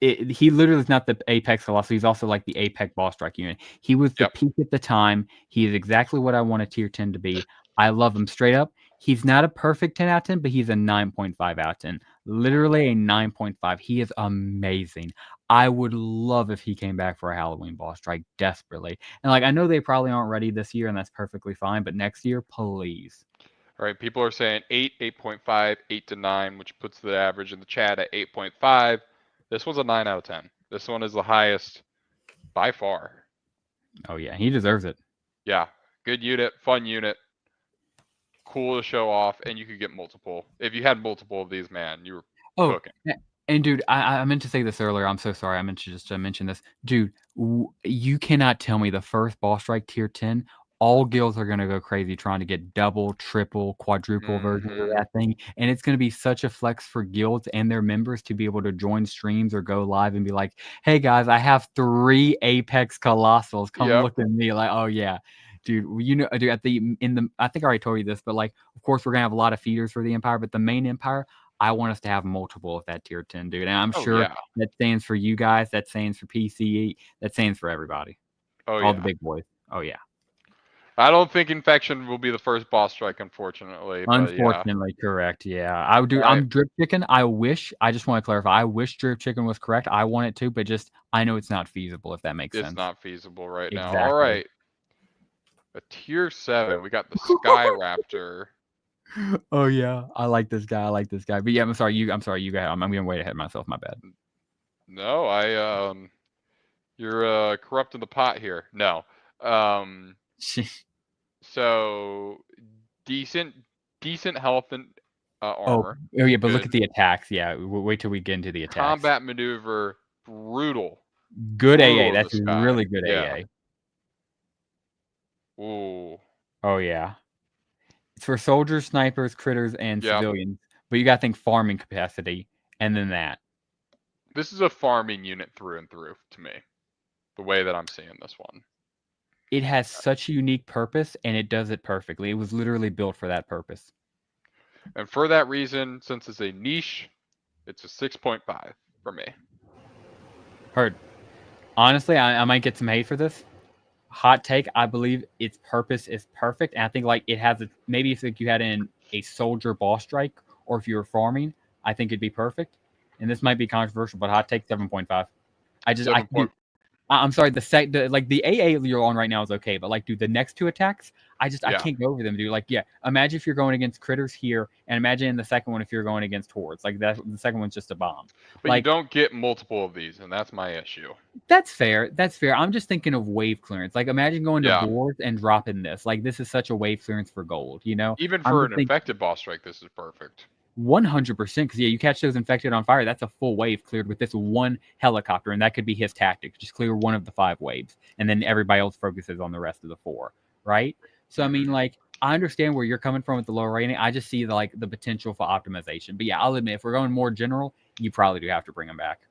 He literally is not the apex philosophy. He's also like the apex boss strike unit. He was the peak at the time. He is exactly what I want a tier 10 to be. I love him straight up. He's not a perfect 10 out of 10, but he's a 9.5 out of 10. Literally a 9.5. He is amazing. I would love if he came back for a Halloween boss strike desperately. And like, I know they probably aren't ready this year, and that's perfectly fine. But next year, please. All right, people are saying 8, 8.5, 8 to 9, which puts the average in the chat at 8.5. This one's a 9 out of 10. This one is the highest by far. Oh yeah, he deserves it. Yeah, good unit, fun unit, cool to show off, and you could get multiple. If you had multiple of these, man, you were Oh, cooking. and dude, I meant to say this earlier. I'm so sorry. I meant to just mention this. Dude, you cannot tell me the first boss strike tier 10, all guilds are gonna go crazy trying to get double, triple, quadruple versions of Hmm. that thing. And it's gonna be such a flex for guilds and their members to be able to join streams or go live and be like, hey guys, I have 3 Apex Colossals. Come Yep. look at me. Like, oh yeah. Dude, you know, dude, I think I already told you this, but like, of course, we're gonna have a lot of feeders for the Empire, but the main Empire, I want us to have multiple of that tier 10, dude. And I'm Oh sure yeah. that stands for you guys, that stands for PCE, that stands for everybody. Oh All the yeah. big boys. Oh yeah. I don't think infection will be the first boss strike, unfortunately. But yeah. Unfortunately, correct. Yeah. I would do All right. I'm drip chicken. I just want to clarify. I wish drip chicken was correct. I want it to, but just I know it's not feasible if that makes It's sense. not feasible right now. All Exactly. right. A tier 7. We got the Sky Raptor. Oh yeah. I like this guy. I like this guy. But yeah, I'm sorry, you go ahead. I'm gonna way ahead of myself, my bad. No, you're corrupting the pot here. No. Um so decent health and Oh, armor. oh yeah, but look Good. at the attacks. Yeah, wait till we get into the attacks. Combat maneuver, brutal. Good AA. Brutal in the That's sky. really good Yeah. AA. Ooh. Oh yeah. It's for soldiers, snipers, critters, and Yep. civilians. But you gotta think farming capacity, and then that. This is a farming unit through and through to me. The way that I'm seeing this one. It has such a unique purpose, and it does it perfectly. It was literally built for that purpose. And for that reason, since it's a niche, it's a 6.5 for me. Heard. Honestly, I might get some hate for this. Hot take, I believe its purpose is perfect. And I think like it has a maybe if like, you had in a soldier boss strike, or if you were farming, I think it'd be perfect. And this might be controversial, but hot take 7.5. I 7. I'm sorry, the AA you're on right now is okay, but like, dude, the next 2 attacks, I Yeah. can't go over them, dude. Like, yeah, imagine if you're going against critters here, and imagine the second one if you're going against hordes. Like that, the second one's just a bomb. But you Like, don't get multiple of these, and that's my issue. that's fair. That's fair. I'm just thinking of wave clearance. Like, imagine going to Yeah. boards and dropping this. Like, this is such a wave clearance for gold. You know, Even I'm for just an thinking infected boss strike, this is perfect. 100%. Because yeah, you catch those infected on fire, that's a full wave cleared with this one helicopter, and that could be his tactic. Just clear one of the 5 waves, and then everybody else focuses on the rest of the 4. Right. So I mean, like, I understand where you're coming from with the lower rating. I just see the potential for optimization. But yeah, I'll admit, if we're going more general, you probably do have to bring them back.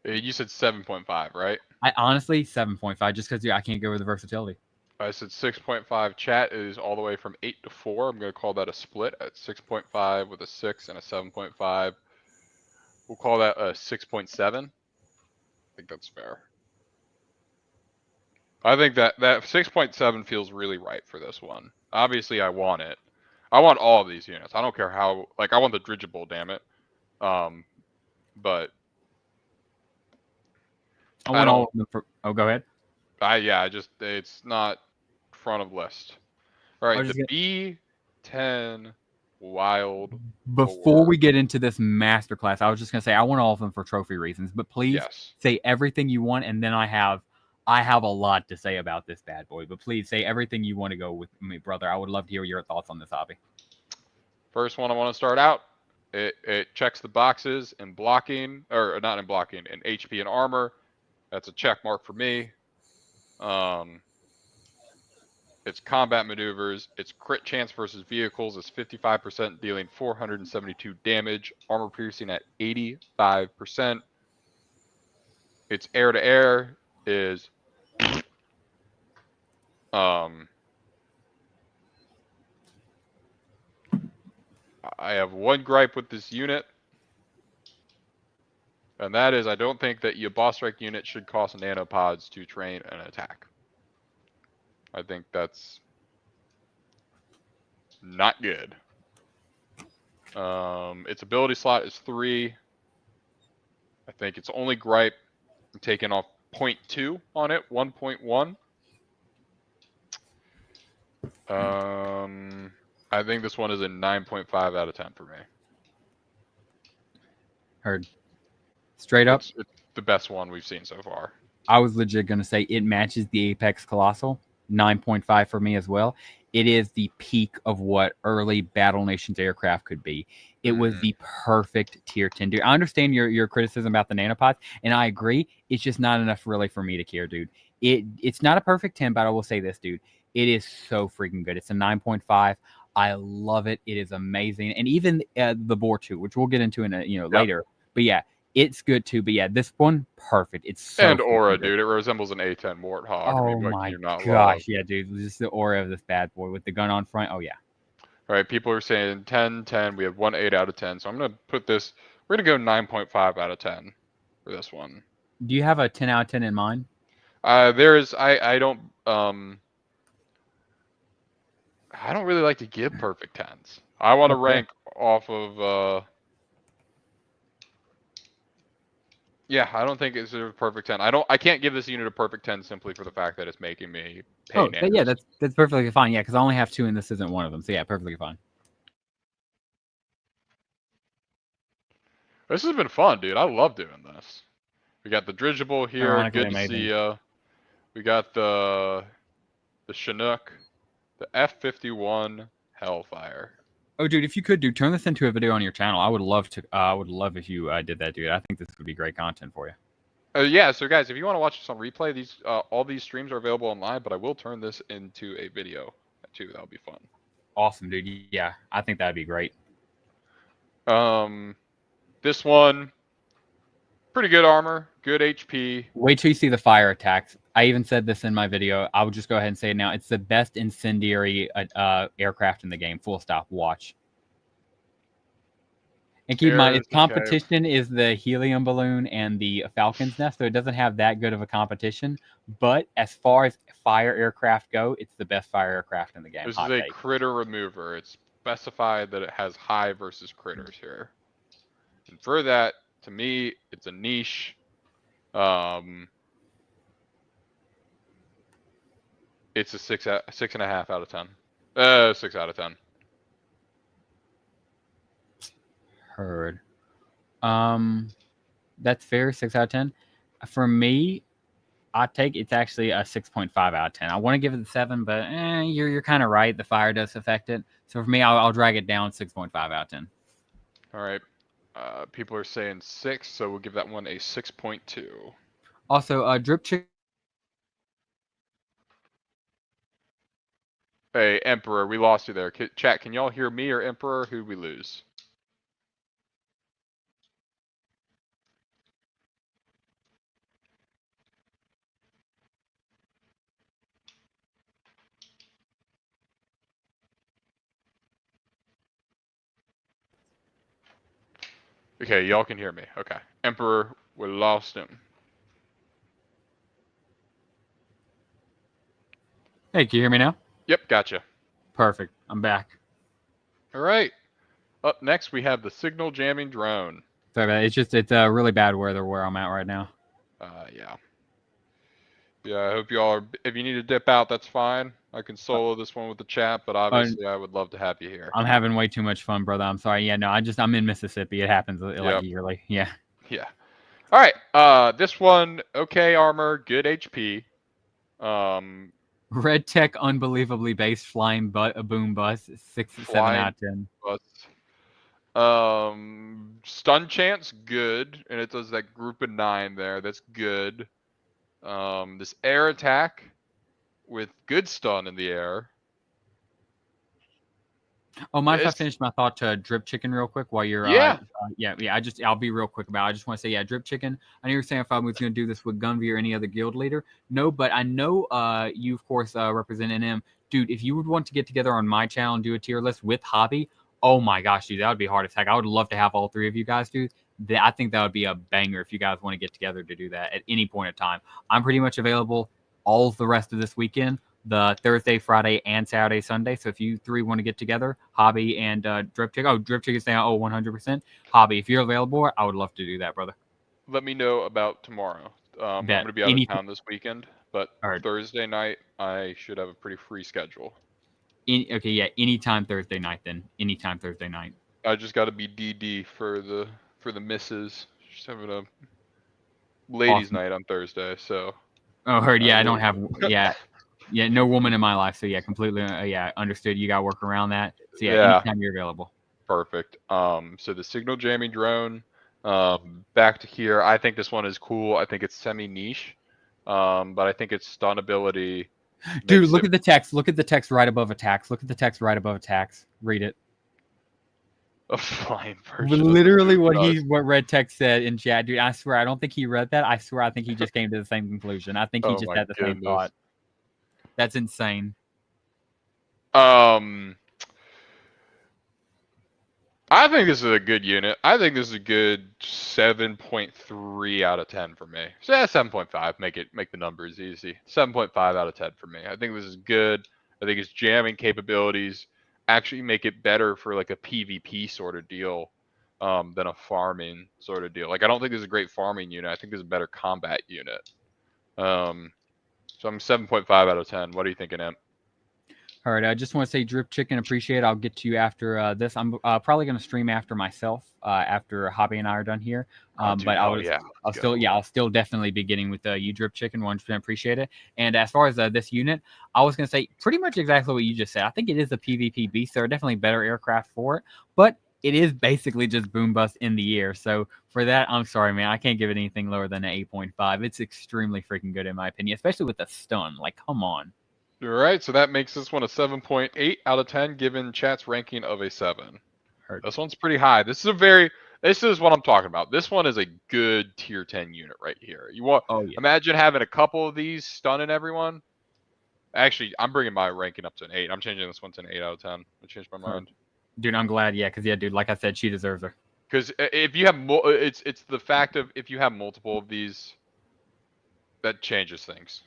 You said 7.5, right? I honestly 7.5, just because I can't go with the versatility. I said 6.5. Chat is all the way from 8 to 4. I'm going to call that a split at 6.5 with a 6 and a 7.5. We'll call that a 6.7. I think that's fair. I think that 6.7 feels really right for this one. Obviously, I want it. I want all of these units. I don't care how. Like, I want the Dirigible, damn it. But I want all of them for. Oh, go ahead. It's not front of list. All right, the B10 Wild. Before we get into this masterclass, I was just gonna say I want all of them for trophy reasons, but please say everything you want, and then I have a lot to say about this bad boy. But please say everything you want to go with me, brother. I would love to hear your thoughts on this hobby. First one I want to start out. It checks the boxes in blocking, or not in blocking, in HP and armor. That's a check mark for me. Its combat maneuvers, its crit chance versus vehicles is 55%, dealing 472 damage, armor piercing at 85%. Its air to air is I have one gripe with this unit, and that is I don't think that your boss strike unit should cost nanopods to train an attack. I think that's not good. Its ability slot is 3. I think its only gripe, I'm taking off 0.2 on it, 1.1. I think this one is a 9.5 out of 10 for me. Heard. Straight up, it's the best one we've seen so far. I was legit gonna say it matches the Apex Colossal. 9.5 for me as well. It is the peak of what early Battle Nations aircraft could be. It was Mm, the perfect tier 10, dude. I understand your criticism about the nanopods, and I agree. It's just not enough really for me to care, dude. It's not a perfect 10, but I will say this, dude. It is so freaking good. It's a 9.5. I love it. It is amazing, and even the Boar 2, which we'll get into in yep. later. But yeah, it's good too. But yeah, this one perfect. It's so And Aura, freaking good. dude, it resembles an A10 Warthog. I Oh mean, what can my you not love? gosh, yeah, dude. Just the aura of this bad boy with the gun on front. Oh yeah. All right, people are saying 10, 10. We have one 8 out of 10. So I'm gonna put this. We're gonna go 9.5 out of 10 for this one. Do you have a 10 out of 10 in mind? There is. I don't. I don't really like to give perfect 10s. I want to That's fair. rank off of. Yeah, I don't think it's a perfect 10. I can't give this unit a perfect 10 simply for the fact that it's making me pay Oh, yeah, nanners. that's perfectly fine. Yeah, because I only have 2 and this isn't one of them. So yeah, perfectly fine. This has been fun, dude. I love doing this. We got the dirigible here. Ironically Good to see amazing. ya. We got the Chinook, the F-51 Hellfire. Oh, dude, if you could, dude, turn this into a video on your channel. I would love to. I would love if you did that, dude. I think this would be great content for you. Yeah, so guys, if you want to watch this on replay, these all these streams are available online, but I will turn this into a video too. That'll be fun. Awesome, dude. Yeah, I think that'd be great. This one, pretty good armor, good HP. Wait till you see the fire attacks. I even said this in my video. I will just go ahead and say it now. It's the best incendiary aircraft in the game. Full stop. Watch. And keep in mind, its competition is the helium balloon and the Falcon's Nest, so it doesn't have that good of a competition. But as far as fire aircraft go, it's the best fire aircraft in the game. This is a critter remover. It's specified that it has high versus critters here. And for that, to me, it's a niche. It's a 6.5 out of 10. 6 out of 10. Heard. That's fair. 6 out of 10. For me, I take it's actually a 6.5 out of 10. I want to give it a 7, but you're kind of right. The fire does affect it. So for me, I'll drag it down 6.5 out of 10. All right. People are saying 6, so we'll give that one a 6.2. Also, Drip Chick. Hey, Emperor, we lost you there. Chat, can y'all hear me or Emperor? Who'd we lose? Okay, y'all can hear me. Okay. Emperor, we lost him. Hey, can you hear me now? Yep, gotcha. Perfect. I'm back. All right. Up next, we have the signal jamming drone. Sorry about that. It's really bad weather where I'm at right now. Yeah. Yeah, I hope y'all are. If you need to dip out, that's fine. I can solo this one with the chat, but obviously I would love to have you here. I'm having way too much fun, brother. I'm sorry. Yeah, no, I'm in Mississippi. It happens like yearly. Yeah. Yeah. All right. This one, okay armor, good HP. Red Tech, unbelievably based flying a boom bus, 6 7 out of 10. Stun chance, good, and it does that group of 9 there. That's good. This air attack with good stun in the air. Oh, mind if I finish my thought to Drip Chicken real quick while you're I'll be real quick about it. I just want to say, Drip Chicken. I know you're saying if I was going to do this with Gunvy or any other guild leader. No, but I know you of course represent NM. Dude, if you would want to get together on my channel and do a tier list with Hobby, oh my gosh, dude, that would be hard attack. I would love to have all 3 of you guys do. I think that would be a banger if you guys want to get together to do that at any point in time. I'm pretty much available all the rest of this weekend. The Thursday, Friday, and Saturday, Sunday. So if you 3 want to get together, Hobby and Drip Chick. Oh, Drip Chick is saying, 100%. Hobby, if you're available, I would love to do that, brother. Let me know about tomorrow. I'm going to be out of town this weekend, but Thursday night, I should have a pretty free schedule. Okay, yeah, anytime Thursday night then. Anytime Thursday night. I just got to be DD for the missus. She's having a ladies' night on Thursday, so. Oh, heard. Yeah, I don't have. Yeah, Yeah, no woman in my life. So yeah, completely. Yeah, understood. You got to work around that. So yeah, Yeah. anytime you're available. Perfect. So the signal jamming drone, back to here. I think this one is cool. I think it's semi niche, but I think its stun ability Dude, makes look it at the text. Look at the text right above attacks. Look at the text right above attacks. Read it. a flying version of the Literally Moon what Red Text said in chat, dude. I swear, I don't think he read that. I swear, I think he just came to the same conclusion. I think he Oh just my had the same goodness. thought. That's insane. I think this is a good unit. I think this is a good 7.3 out of 10 for me. So yeah, 7.5. Make the numbers easy. 7.5 out of 10 for me. I think this is good. I think its jamming capabilities actually make it better for like a PvP sort of deal than a farming sort of deal. Like I don't think this is a great farming unit. I think this is a better combat unit. So I'm 7.5 out of 10. What are you thinking, Em? All right, I just want to say, Drip Chicken, appreciate it. I'll get to you after this. I'm probably going to stream after myself after Hobby and I are done here. But I'll still definitely be getting with you, Drip Chicken. 100% appreciate it. And as far as this unit, I was going to say pretty much exactly what you just said. I think it is a PvP beast. There are definitely better aircraft for it, but it is basically just boom bust in the air. So for that, I'm sorry, man. I can't give it anything lower than an 8.5. It's extremely freaking good in my opinion, especially with the stun. Like, come on. All right, so that makes this one a 7.8 out of 10, given chat's ranking of a 7. Heard. This one's pretty high. This is what I'm talking about. This one is a good tier 10 unit right here. Imagine having a couple of these stunning everyone. Actually, I'm bringing my ranking up to an 8. I'm changing this one to an 8 out of 10. I changed my mind. Dude, I'm glad. Yeah, because dude, like I said, she deserves her. Because if you have it's the fact of if you have multiple of these, that changes things.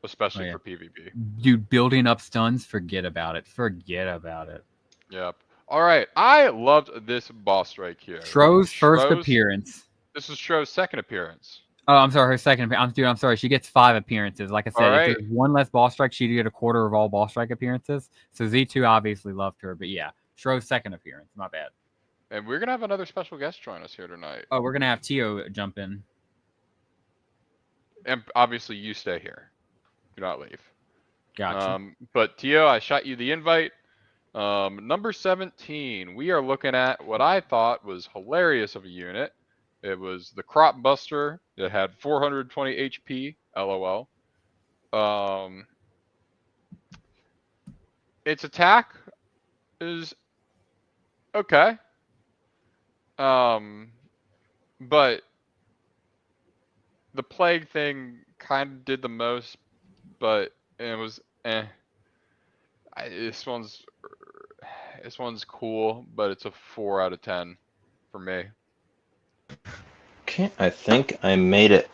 Especially for PvP. Dude, building up stuns, forget about it. Forget about it. Yep. All right. I loved this boss strike here. Shro's first appearance. This is Shro's second appearance. Oh, I'm sorry. Her second appearance. Dude, I'm sorry. She gets 5 appearances. Like I said, if there's one less boss strike, she'd get a quarter of all boss strike appearances. So Z2 obviously loved her. But yeah, Shro's second appearance. My bad. And we're going to have another special guest join us here tonight. Oh, we're going to have Tio jump in. And obviously you stay here. Do not leave. Gotcha. But Tio, I shot you the invite. Number 17, we are looking at what I thought was hilarious of a unit. It was the Crop Buster. It had 420 HP. LOL. Its attack is okay. But the plague thing kind of did the most. But it was this one's cool, but it's a 4 out of 10 for me. Okay, I think I made it.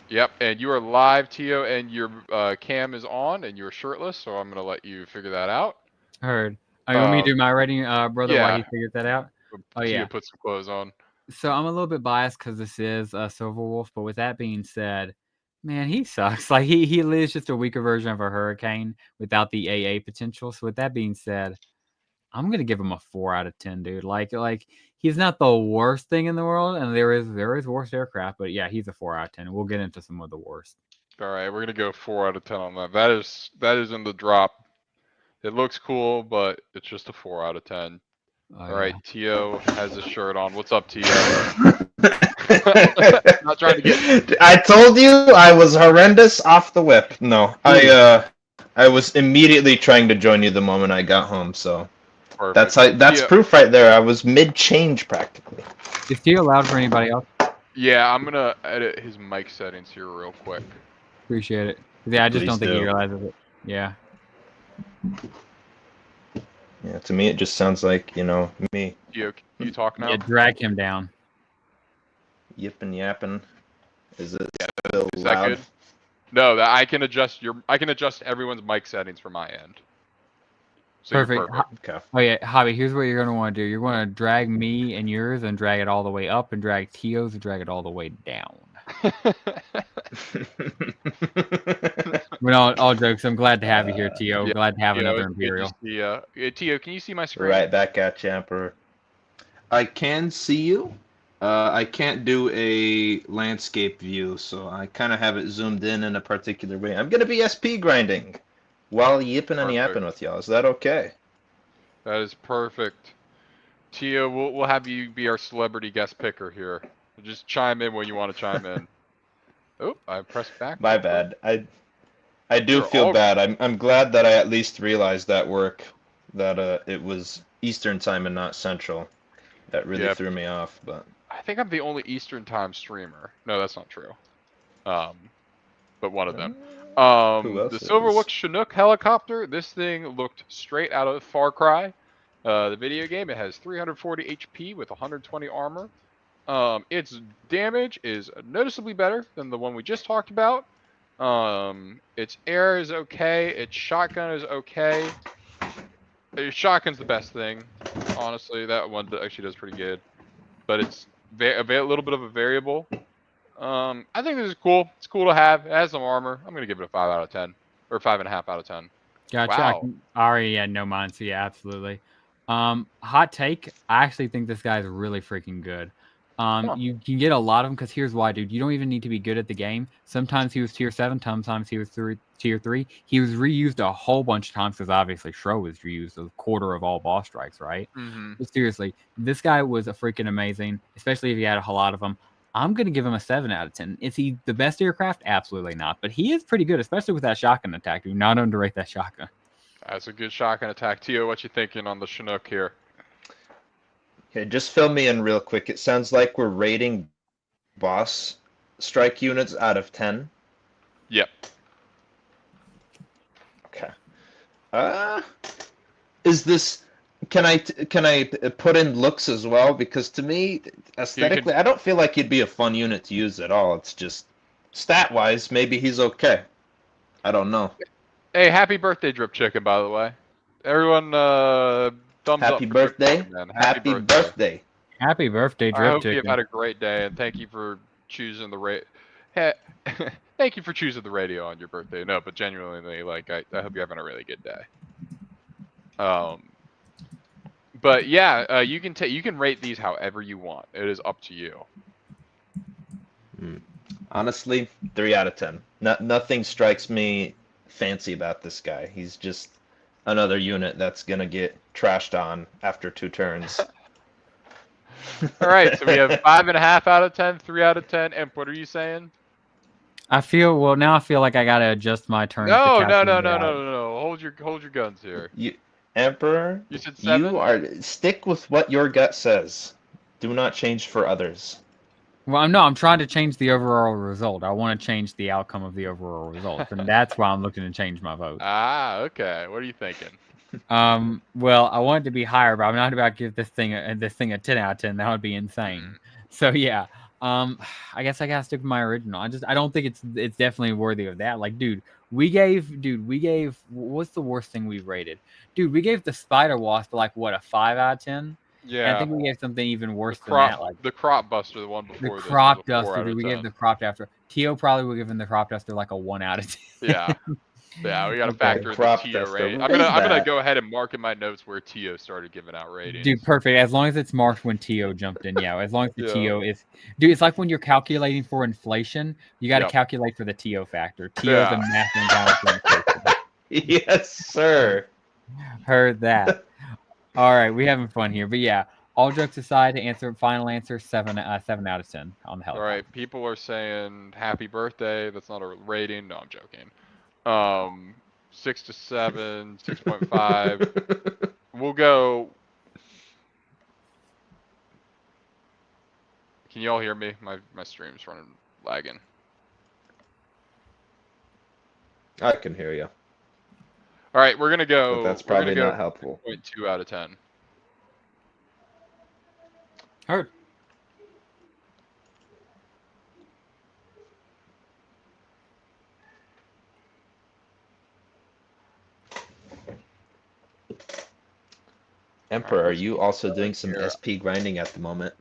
Yep, and you are live, Tio, and your cam is on, and you're shirtless, so I'm gonna let you figure that out. Heard. You want me to do my writing, brother, while he figures that out? Oh yeah. Tio put some clothes on. So I'm a little bit biased because this is Silver Wolf, but with that being said, man, he sucks. Like he is just a weaker version of a Hurricane without the AA potential. So with that being said, I'm gonna give him a 4 out of 10, dude. Like he's not the worst thing in the world, and there is worse aircraft, but yeah, he's a 4 out of 10. We'll get into some of the worst. All right, we're gonna go 4 out of 10 on that. That is in the drop. It looks cool, but it's just a 4 out of 10. All right, Tio has his shirt on. What's up, Tio? Not trying to get. I told you I was horrendous off the whip. No, I was immediately trying to join you the moment I got home. So perfect. That's proof right there. I was mid-change practically. Is Tio allowed for anybody else? Yeah, I'm gonna edit his mic settings here real quick. Appreciate it. Yeah, I just don't think he realizes it. Yeah. Yeah, to me it just sounds like, me. Can you talk now? Yeah, drag him down. Yipping yapping. Is it still loud? Good? No, I can adjust everyone's mic settings from my end. So perfect. Okay. Oh yeah, Hobby, here's what you're gonna want to do. You're gonna drag me and yours and drag it all the way up, and drag Tio's and drag it all the way down. But all jokes, I'm glad to have you here, Tio. Yeah, glad to have another Imperial. Tio, can you see my screen? Right back at you, Emperor. I can see you. I can't do a landscape view, so I kind of have it zoomed in a particular way. I'm going to be SP grinding. while yipping and Perfect. yapping with y'all. Is that okay? That is perfect. Tio, we'll have you be our celebrity guest picker here. Just chime in when you want to chime in. Oh, I pressed back. My bad. I do You're feel all- bad. I'm glad that I at least realized that it was Eastern time and not Central. That really threw me off, but I think I'm the only Eastern time streamer. No, that's not true. But one of them. Who else The is? Silverlook Chinook helicopter. This thing looked straight out of Far Cry, the video game. It has 340 HP with 120 armor. Its damage is noticeably better than the one we just talked about. Its air is okay. Its shotgun is okay. Its shotgun's the best thing, honestly. That one actually does pretty good, but it's a little bit of a variable. I think this is cool. It's cool to have. It has some armor. I'm gonna give it a 5 out of 10, or 5.5 out of 10. Gotcha. Wow. I already had no mind, so yeah, absolutely. Hot take. I actually think this guy's really freaking good. You can get a lot of them because here's why, dude. You don't even need to be good at the game. Sometimes he was tier 7, sometimes he was tier 3. He was reused a whole bunch of times because obviously Shro was reused a quarter of all boss strikes, right? Mm-hmm. But seriously, this guy was a freaking amazing, especially if you had a lot of them. I'm going to give him a 7 out of 10. Is he the best aircraft? Absolutely not. But he is pretty good, especially with that shotgun attack. Do not underrate that shotgun. That's a good shotgun attack. Tio, what you thinking on the Chinook here? Okay, just fill me in real quick. It sounds like we're rating boss strike units out of 10. Yep. Okay. Is this... Can I put in looks as well? Because to me, aesthetically, I don't feel like he'd be a fun unit to use at all. It's just stat-wise, maybe he's okay. I don't know. Hey, happy birthday, Drip Chicken, by the way. Everyone, thumbs up. Happy birthday. Happy birthday. Happy birthday, Drip I hope Chicken. you've had a great day, and thank you for choosing the thank you for choosing the radio on your birthday. No, but genuinely, like, I hope you're having a really good day. But yeah, you can rate these however you want. It is up to you. Honestly, 3 out of 10. Nothing strikes me fancy about this guy. He's just another unit that's gonna get trashed on after 2 turns. All right, so we have 5.5 out of 10, 3 out of 10. Imp, what are you saying? Now I feel like I gotta adjust my turn. No. Hold your guns here. Emperor, You said 7? stick with what your gut says. Do not change for others. Well, I'm trying to change the overall result. I want to change the outcome of the overall result, and that's why I'm looking to change my vote. Ah, okay. What are you thinking? Well, I want it to be higher, but I'm not about to give this thing a 10 out of 10. That would be insane. So yeah, I guess I gotta stick with my original. I don't think it's definitely worthy of that. Like, we gave what's the worst thing we've rated? Dude, we gave the Spider Wasp like what, a 5 out of 10? Yeah. And I think we gave something even worse than that. Like the Crop Buster, the one before the this, Crop was a 4 Duster. out of We 10. gave the Crop Duster. Tio probably would give him the Crop Duster like a 1 out of 10. Yeah. Yeah, we gotta factor in the Crop Tio Duster. rating. What I'm is gonna that? go ahead and mark in my notes where Tio started giving out ratings. Dude, perfect. As long as it's marked when Tio jumped in, yeah. As long as the Yeah. Tio is, dude, it's like when you're calculating for inflation, you got to calculate for the Tio factor. Tio's a math encounter for inflation. Yes, sir. Heard that. All right, we having fun here, but yeah. All jokes aside, final answer 7 out of 10 on the helicopter. All right, people are saying happy birthday. That's not a rating. No, I'm joking. 6 to 7, 6.5. We'll go. Can you all hear me? My stream's lagging. I can hear you. All right, we're gonna go. But that's probably not helpful. 6.2 out of 10. Heard. Emperor, are you also doing some SP grinding at the moment?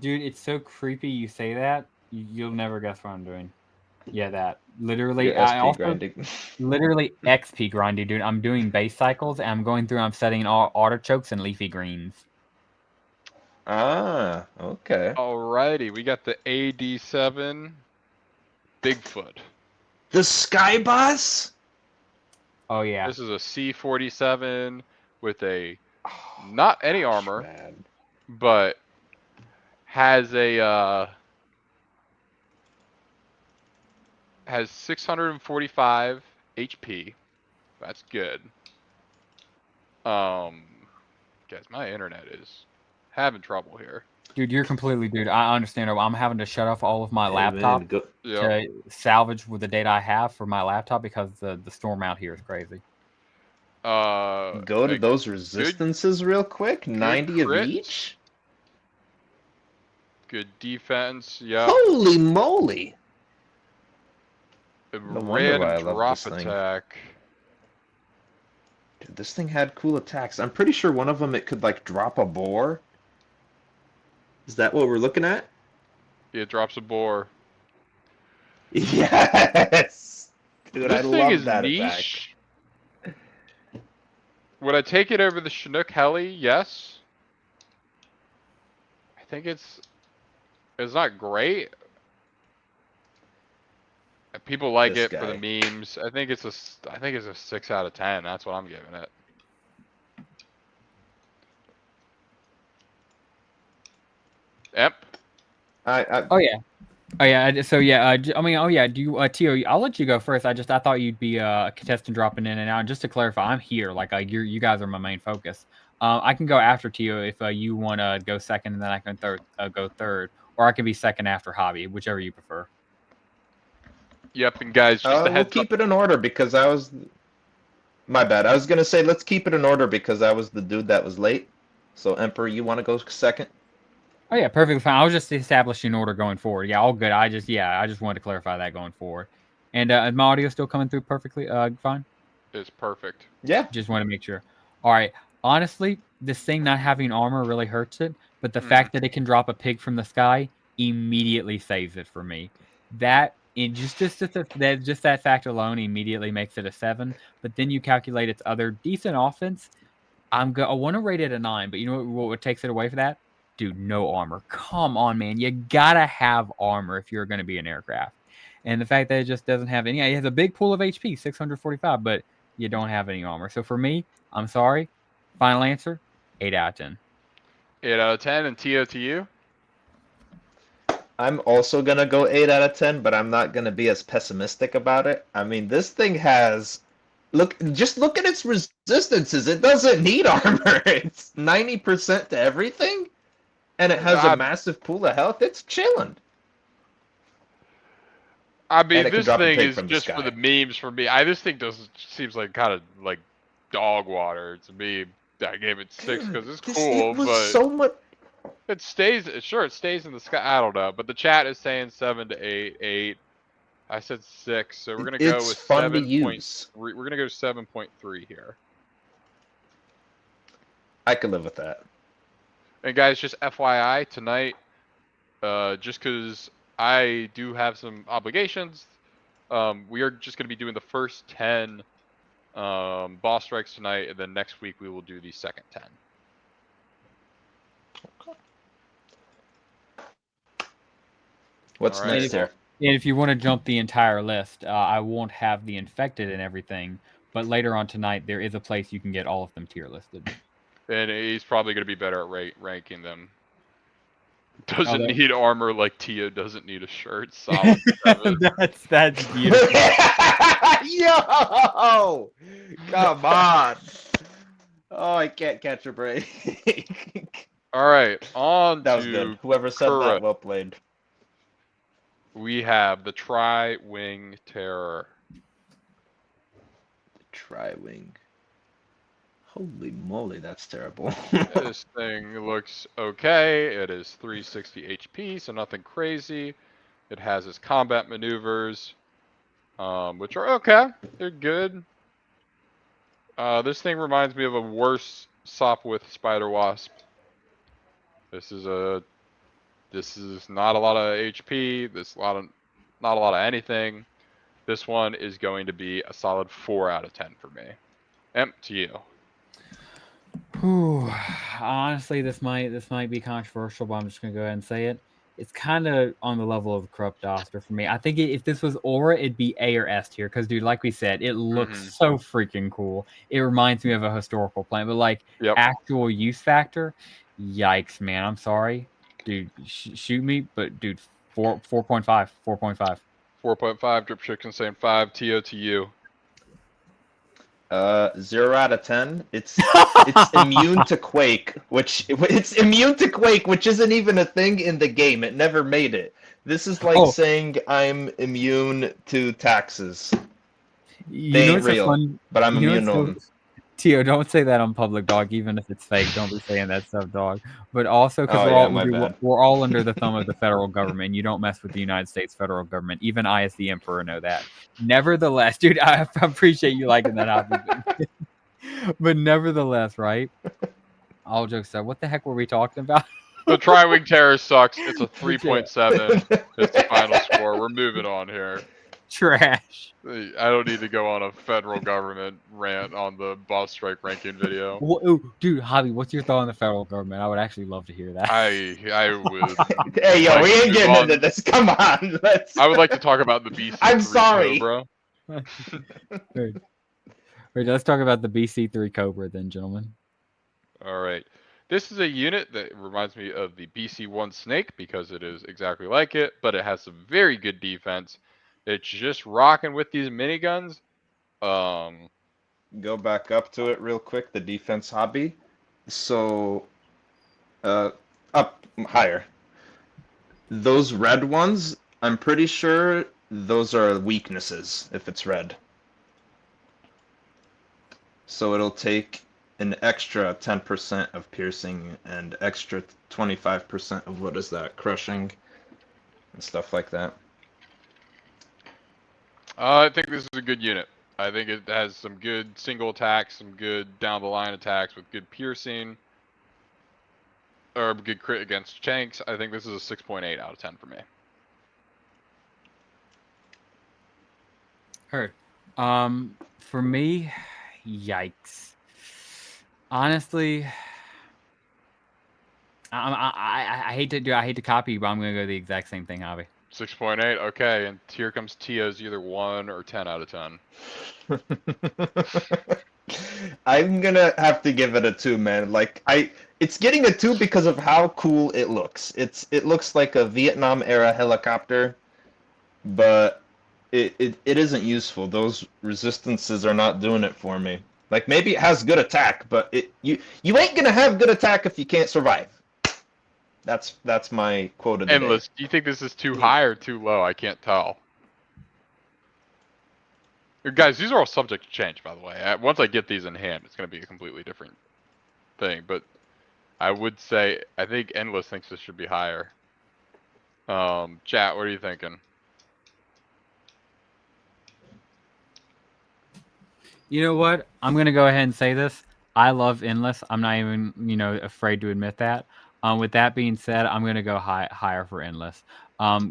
Dude, it's so creepy you say that. You'll never guess what I'm doing. Yeah, that. Literally, grinding. Literally XP grinding, dude. I'm doing base cycles, and I'm going through, I'm setting all artichokes and leafy greens. Ah, okay. Alrighty, we got the AD7 Bigfoot. The Sky Boss? Oh yeah. This is a C-47 with a not any armor, Man. but has a has 645 HP. That's good. Guys, my internet is having trouble here. Dude, you're completely, dude. I understand. I'm having to shut off all of my Hey, laptop man, go. Yep. to salvage with the data I have for my laptop because the storm out here is crazy. Go to Like, those resistances real quick. 90 of crit. each. Good defense. Yep. Holy moly! A No wonder why I random love drop this thing. attack. Dude, this thing had cool attacks. I'm pretty sure one of them it could like drop a boar. Is that what we're looking at? It drops a boar. Yes, dude, I This thing love is that niche. Would I take it over the Chinook Heli? Yes. I think it's not great. People like This it for the memes. I think it's a 6 out of 10. That's what I'm giving it. Yep. Oh yeah. Oh yeah. So yeah. I mean, oh yeah. Do you, Tio? I'll let you go first. I thought you'd be a contestant dropping in and out. And just to clarify, I'm here. Like, you guys are my main focus. I can go after Tio if you want to go second, and then I can go third, or I can be second after Hobby, whichever you prefer. Yep. And guys, just a we'll heads keep up. it in order because I was. My bad. I was gonna say let's keep it in order because I was the dude that was late. So Emperor, you want to go second? Oh yeah, perfectly fine. I was just establishing order going forward. Yeah, all good. I just wanted to clarify that going forward. And is my audio still coming through perfectly fine? It's perfect. Yeah. Just want to make sure. All right. Honestly, this thing not having armor really hurts it, but the fact that it can drop a pig from the sky immediately saves it for me. That that fact alone immediately makes it a 7. But then you calculate its other decent offense. I want to rate it a 9, but you know what takes it away from that? Dude, no armor. Come on, man. You gotta have armor if you're going to be an aircraft. And the fact that it just doesn't have any, it has a big pool of HP, 645, but you don't have any armor. So for me, I'm sorry. Final answer, 8 out of 10. 8 out of 10, and Tio to you? I'm also gonna go 8 out of 10, but I'm not gonna be as pessimistic about it. I mean, this thing has just look at its resistances. It doesn't need armor. It's 90% to everything, and it has a massive pool of health. It's chilling. I mean, this thing is just for the memes for me. This thing seems like kind of like dog water to me. I gave it 6 because it's cool, it was but so much. It stays. Sure, it stays in the sky. I don't know, but the chat is saying 7 to 8. 8. I said 6, so we're gonna go with 7.3. We're gonna go 7.3 here. I could live with that. And guys, just FYI, tonight, just because I do have some obligations, we are just gonna be doing the first 10 boss strikes tonight, and then next week we will do the second 10. What's next here? And if you want to jump the entire list, I won't have the infected and everything, but later on tonight there is a place you can get all of them tier listed. And he's probably going to be better at ranking them. Doesn't need armor like Tio doesn't need a shirt. Solid 7. That's beautiful. Yo! Come on. Oh, I can't catch a break. All right, on that was to good. Whoever said Kura. that, well played. We have the Tri-Wing Terror. Tri-Wing. Holy moly, that's terrible. This thing looks okay. It is 360 HP, so nothing crazy. It has its combat maneuvers, which are okay. They're good. This thing reminds me of a worse Sopwith Spider Wasp. This is not a lot of HP. Not a lot of anything. This one is going to be a solid 4 out of 10 for me. To you. Whew. Honestly, this might be controversial, but I'm just gonna go ahead and say it. it's kind of on the level of Corrupt Duster for me. I think if this was Aura, it'd be A or S tier because, dude, like we said, it looks so freaking cool. It reminds me of a historical plant, but like actual use factor, yikes, man. I'm sorry, dude. Shoot me, but dude, 4.5, 4.5. 4.5. Drip Chicken saying 5. TOTU. 0 out of 10. It's immune to Quake, which isn't even a thing in the game. It never made it. This is like saying I'm immune to taxes. They ain't real, but I'm immune to them. Tio, don't say that on public, dog. Even if it's fake, don't be saying that stuff, dog. But also, because we're all under the thumb of the federal government. You don't mess with the United States federal government. Even I, as the emperor, know that. Nevertheless, dude, I appreciate you liking that hobby. But nevertheless, right? All jokes aside, what the heck were we talking about? The Tri-Wing Terror sucks. It's a 3.7. It's the final score. We're moving on here. Trash. I don't need to go on a federal government rant on the boss strike ranking video. Dude, Hobby, what's your thought on the federal government? I would actually love to hear that. I would. Hey, yo, we ain't getting into this. Come on, I would like to talk about the BC. I'm sorry, Cobra. Wait, let's talk about the BC3 Cobra then, gentlemen. All right. This is a unit that reminds me of the BC1 Snake because it is exactly like it, but it has some very good defense. It's just rocking with these miniguns. Go back up to it real quick, the defense hobby. So, up higher. Those red ones, I'm pretty sure those are weaknesses if it's red. So it'll take an extra 10% of piercing and extra 25% of what is that, crushing and stuff like that. I think this is a good unit. I think it has some good single attacks, some good down the line attacks with good piercing, or good crit against Chanks. I think this is a 6.8 out of 10 for me. Heard. For me, yikes. Honestly, I hate to copy you, but I'm gonna go the exact same thing, Hobby. 6.8, okay, and here comes Tio's either 1 or 10 out of 10. I'm gonna have to give it a 2, man. Like it's getting a 2 because of how cool it looks. It looks like a Vietnam era helicopter, but it isn't useful. Those resistances are not doing it for me. Like maybe it has good attack, but you ain't gonna have good attack if you can't survive. That's my quote of the Endless. Do you think this is too high or too low? I can't tell. Guys, these are all subject to change, by the way. Once I get these in hand, it's going to be a completely different thing. But I would say, I think Endless thinks this should be higher. Chat, what are you thinking? You know what? I'm going to go ahead and say this. I love Endless. I'm not even, afraid to admit that. With that being said, I'm going to go higher for Endless.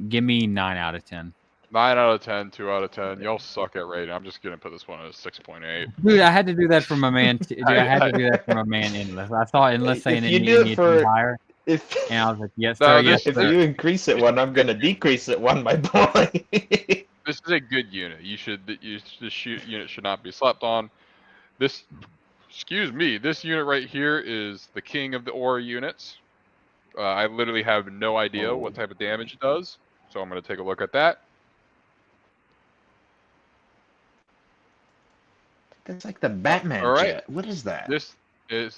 Give me 9 out of 10. 9 out of 10, 2 out of 10. Y'all suck at rating. I'm just going to put this one at a 6.8. Dude, I had to do that for my man. I had to do that for my man Endless. I saw Endless saying it needed to be higher. And I was like, yes, sir, yes, if you increase it 1, I'm going to decrease it 1, my boy. This is a good unit. This unit should not be slept on. This unit right here is the king of the Aura units. I literally have no idea what type of damage it does, so I'm going to take a look at that. That's like the Batman jet. What is that? This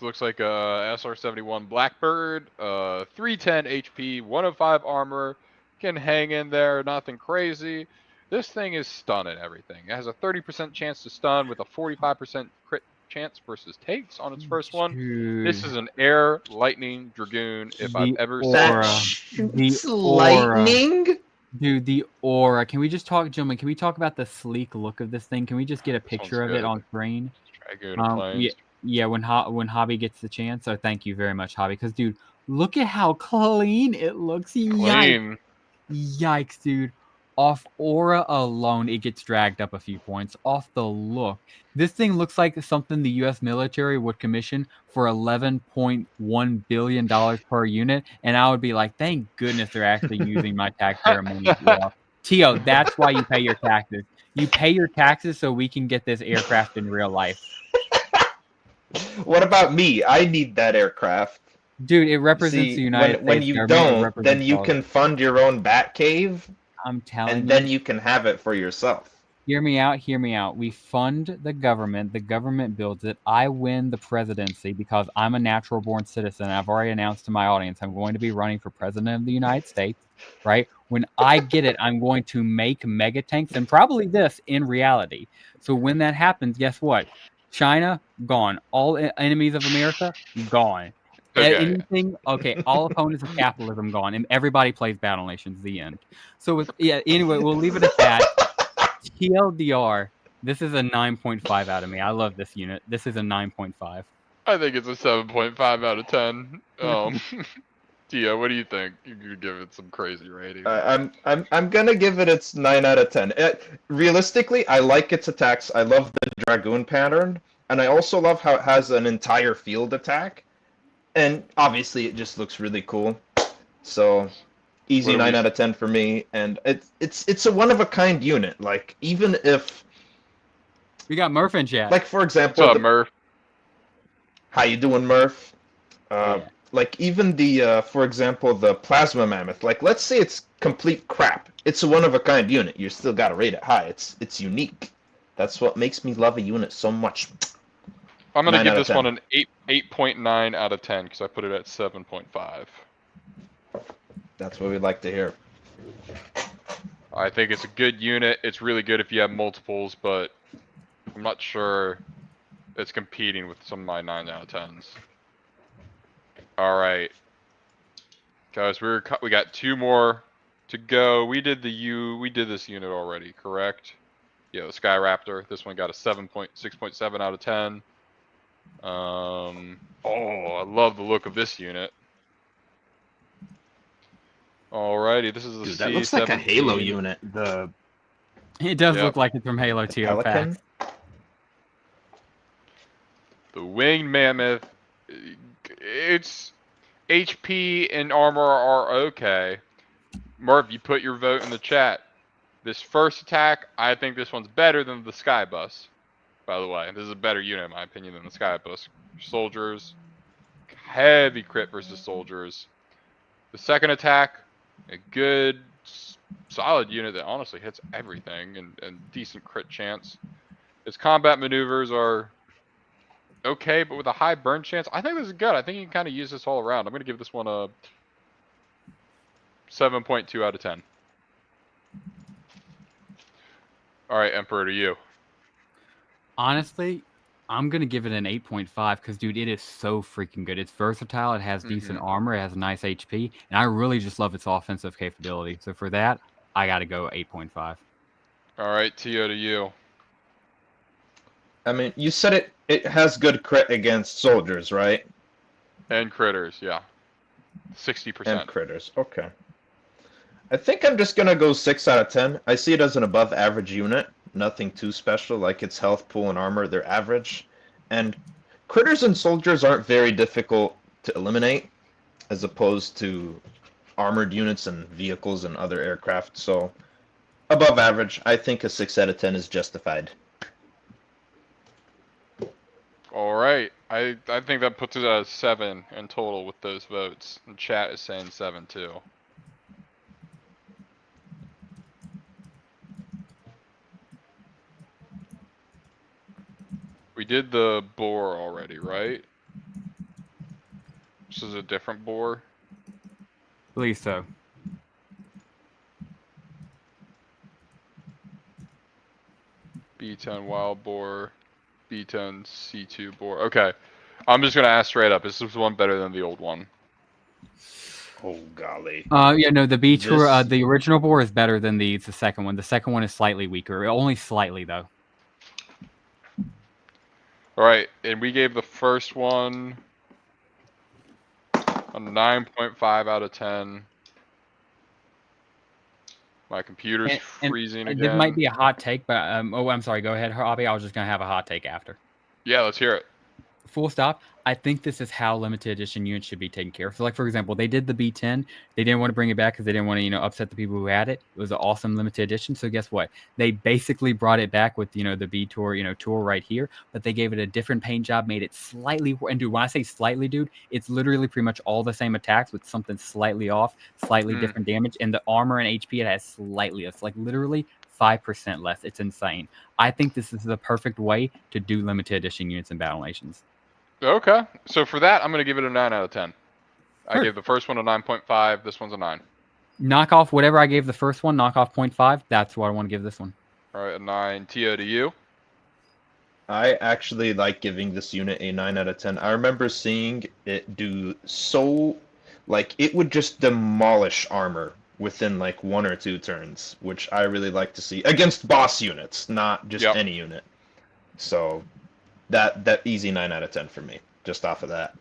looks like a SR-71 Blackbird, 310 HP, 105 armor, can hang in there, nothing crazy. This thing is stunning everything. It has a 30% chance to stun with a 45% crit chance versus takes on its first one. Dude. This is an Air Lightning Dragoon if I've ever seen. The lightning? Dude, the aura. Can we just talk, gentlemen? Can we talk about the sleek look of this thing? Can we just get a picture of it on screen? Yeah, when Hobby gets the chance. So thank you very much, Hobby. Because, dude, look at how clean it looks. Clean. Yikes, dude. Off aura alone, it gets dragged up a few points. Off the look, this thing looks like something the U.S. military would commission for $11.1 billion per unit, and I would be like, thank goodness they're actually using my taxpayer money well. Tio, that's why you pay your taxes. You pay your taxes so we can get this aircraft in real life. What about me? I need that aircraft. Dude, it represents the United States. When you don't, then you can fund your own Batcave. I'm telling you. And then you can have it for yourself. Hear me out. Hear me out. We fund the government. The government builds it. I win the presidency because I'm a natural-born citizen. I've already announced to my audience I'm going to be running for president of the United States, right? When I get it, I'm going to make mega tanks and probably this in reality. So when that happens, guess what? China, gone. All enemies of America, gone. Okay. All opponents of capitalism gone, and everybody plays Battle Nations. The end. So anyway, we'll leave it at that. TLDR, this is a 9.5 out of me. I love this unit. This is a 9.5. I think it's a 7.5 out of 10. Tia, what do you think? You could give it some crazy rating. I'm gonna give it its 9 out of 10. Realistically, I like its attacks. I love the Dragoon pattern, and I also love how it has an entire field attack. And obviously, it just looks really cool. So, easy 9 out of 10 for me. And it's a one-of-a-kind unit. Like, even if... We got Murph in chat. Like, for example... What's up, Murph? How you doing, Murph? Like, even the, for example, the Plasma Mammoth. Like, let's say it's complete crap. It's a one-of-a-kind unit. You still gotta rate it high. It's unique. That's what makes me love a unit so much. I'm gonna give this one an 8.9 out of 10 because I put it at 7.5. That's what we'd like to hear. I think it's a good unit. It's really good if you have multiples, but I'm not sure it's competing with some of my 9 out of 10s. All right, guys, we got 2 more to go. We did this unit already, correct? Yeah, the Skyraptor. This one got a 6.7 out of 10. Oh, I love the look of this unit. Alrighty, this is the Dude, that looks like a Halo unit. It does look like it's from Halo 2. Packs. The Winged Mammoth. Its HP and armor are okay. Murph, you put your vote in the chat. This first attack, I think this one's better than the Skybus. By the way, this is a better unit in my opinion than the Skybus. Soldiers, heavy crit versus soldiers. The second attack, a good, solid unit that honestly hits everything and decent crit chance. Its combat maneuvers are okay, but with a high burn chance, I think this is good. I think you can kind of use this all around. I'm going to give this one a 7.2 out of 10. All right, Emperor, to you. Honestly, I'm going to give it an 8.5 because, dude, it is so freaking good. It's versatile. It has decent armor. It has nice HP. And I really just love its offensive capability. So for that, I got to go 8.5. All right, Tio, to you. I mean, you said it has good crit against soldiers, right? And critters, yeah. 60%. And critters, okay. I think I'm just going to go 6 out of 10. I see it as an above average unit. Nothing too special, like its health pool and armor, they're average. And critters and soldiers aren't very difficult to eliminate, as opposed to armored units and vehicles and other aircraft. So, above average, I think a 6 out of 10 is justified. All right. I think that puts it at a 7 in total with those votes. And chat is saying 7 too. We did the boar already, right? This is a different boar. I believe so. B10 wild boar, B10 C2 boar. Okay, I'm just gonna ask straight up: is this one better than the old one? Oh golly. Yeah, no, the B2, the original boar is better than the second one. The second one is slightly weaker, only slightly though. All right, and we gave the first one a 9.5 out of 10. My computer's freezing again. This might be a hot take, but oh, I'm sorry. Go ahead, Hobby. I was just gonna have a hot take after. Yeah, let's hear it. Full stop. I think this is how limited edition units should be taken care of. So, like for example, they did the B10. They didn't want to bring it back because they didn't want to, upset the people who had it. It was an awesome limited edition. So guess what? They basically brought it back with the B Tour, tour right here, but they gave it a different paint job, made it slightly. And dude, when I say slightly, dude, it's literally pretty much all the same attacks with something slightly off, slightly different damage, and the armor and HP it has slightly. It's like literally 5% less. It's insane. I think this is the perfect way to do limited edition units in Battle Nations. Okay, so for that, I'm going to give it a 9 out of 10. I gave the first one a 9.5. This one's a 9. Knock off whatever I gave the first one. Knock off 0.5. That's what I want to give this one. All right, a 9. Tio, to you? I actually like giving this unit a 9 out of 10. I remember seeing it do so, like, it would just demolish armor within, like, 1 or 2 turns, which I really like to see against boss units, not just any unit. So that easy 9 out of 10 for me, just off of that.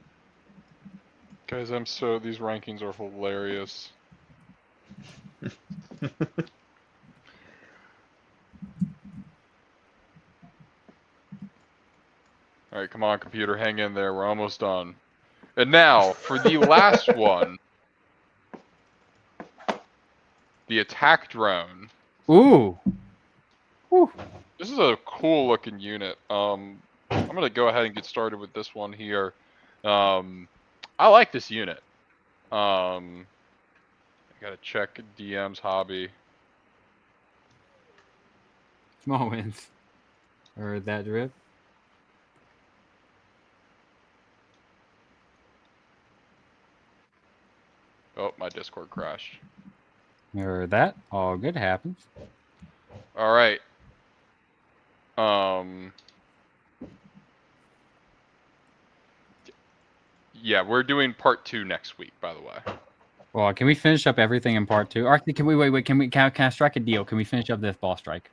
Guys, these rankings are hilarious. All right, come on, computer, hang in there. We're almost done. And now, for the last one, the attack drone. Ooh. Ooh. This is a cool looking unit. I'm gonna go ahead and get started with this one here. I like this unit. I gotta check DM's hobby. Small wins. Or that drip. Oh, my Discord crashed. Or that. All good happens. All right. Yeah, we're doing part 2 next week, by the way. Well, can we finish up everything in part 2? Or can we wait? Can I strike a deal? Can we finish up this boss strike?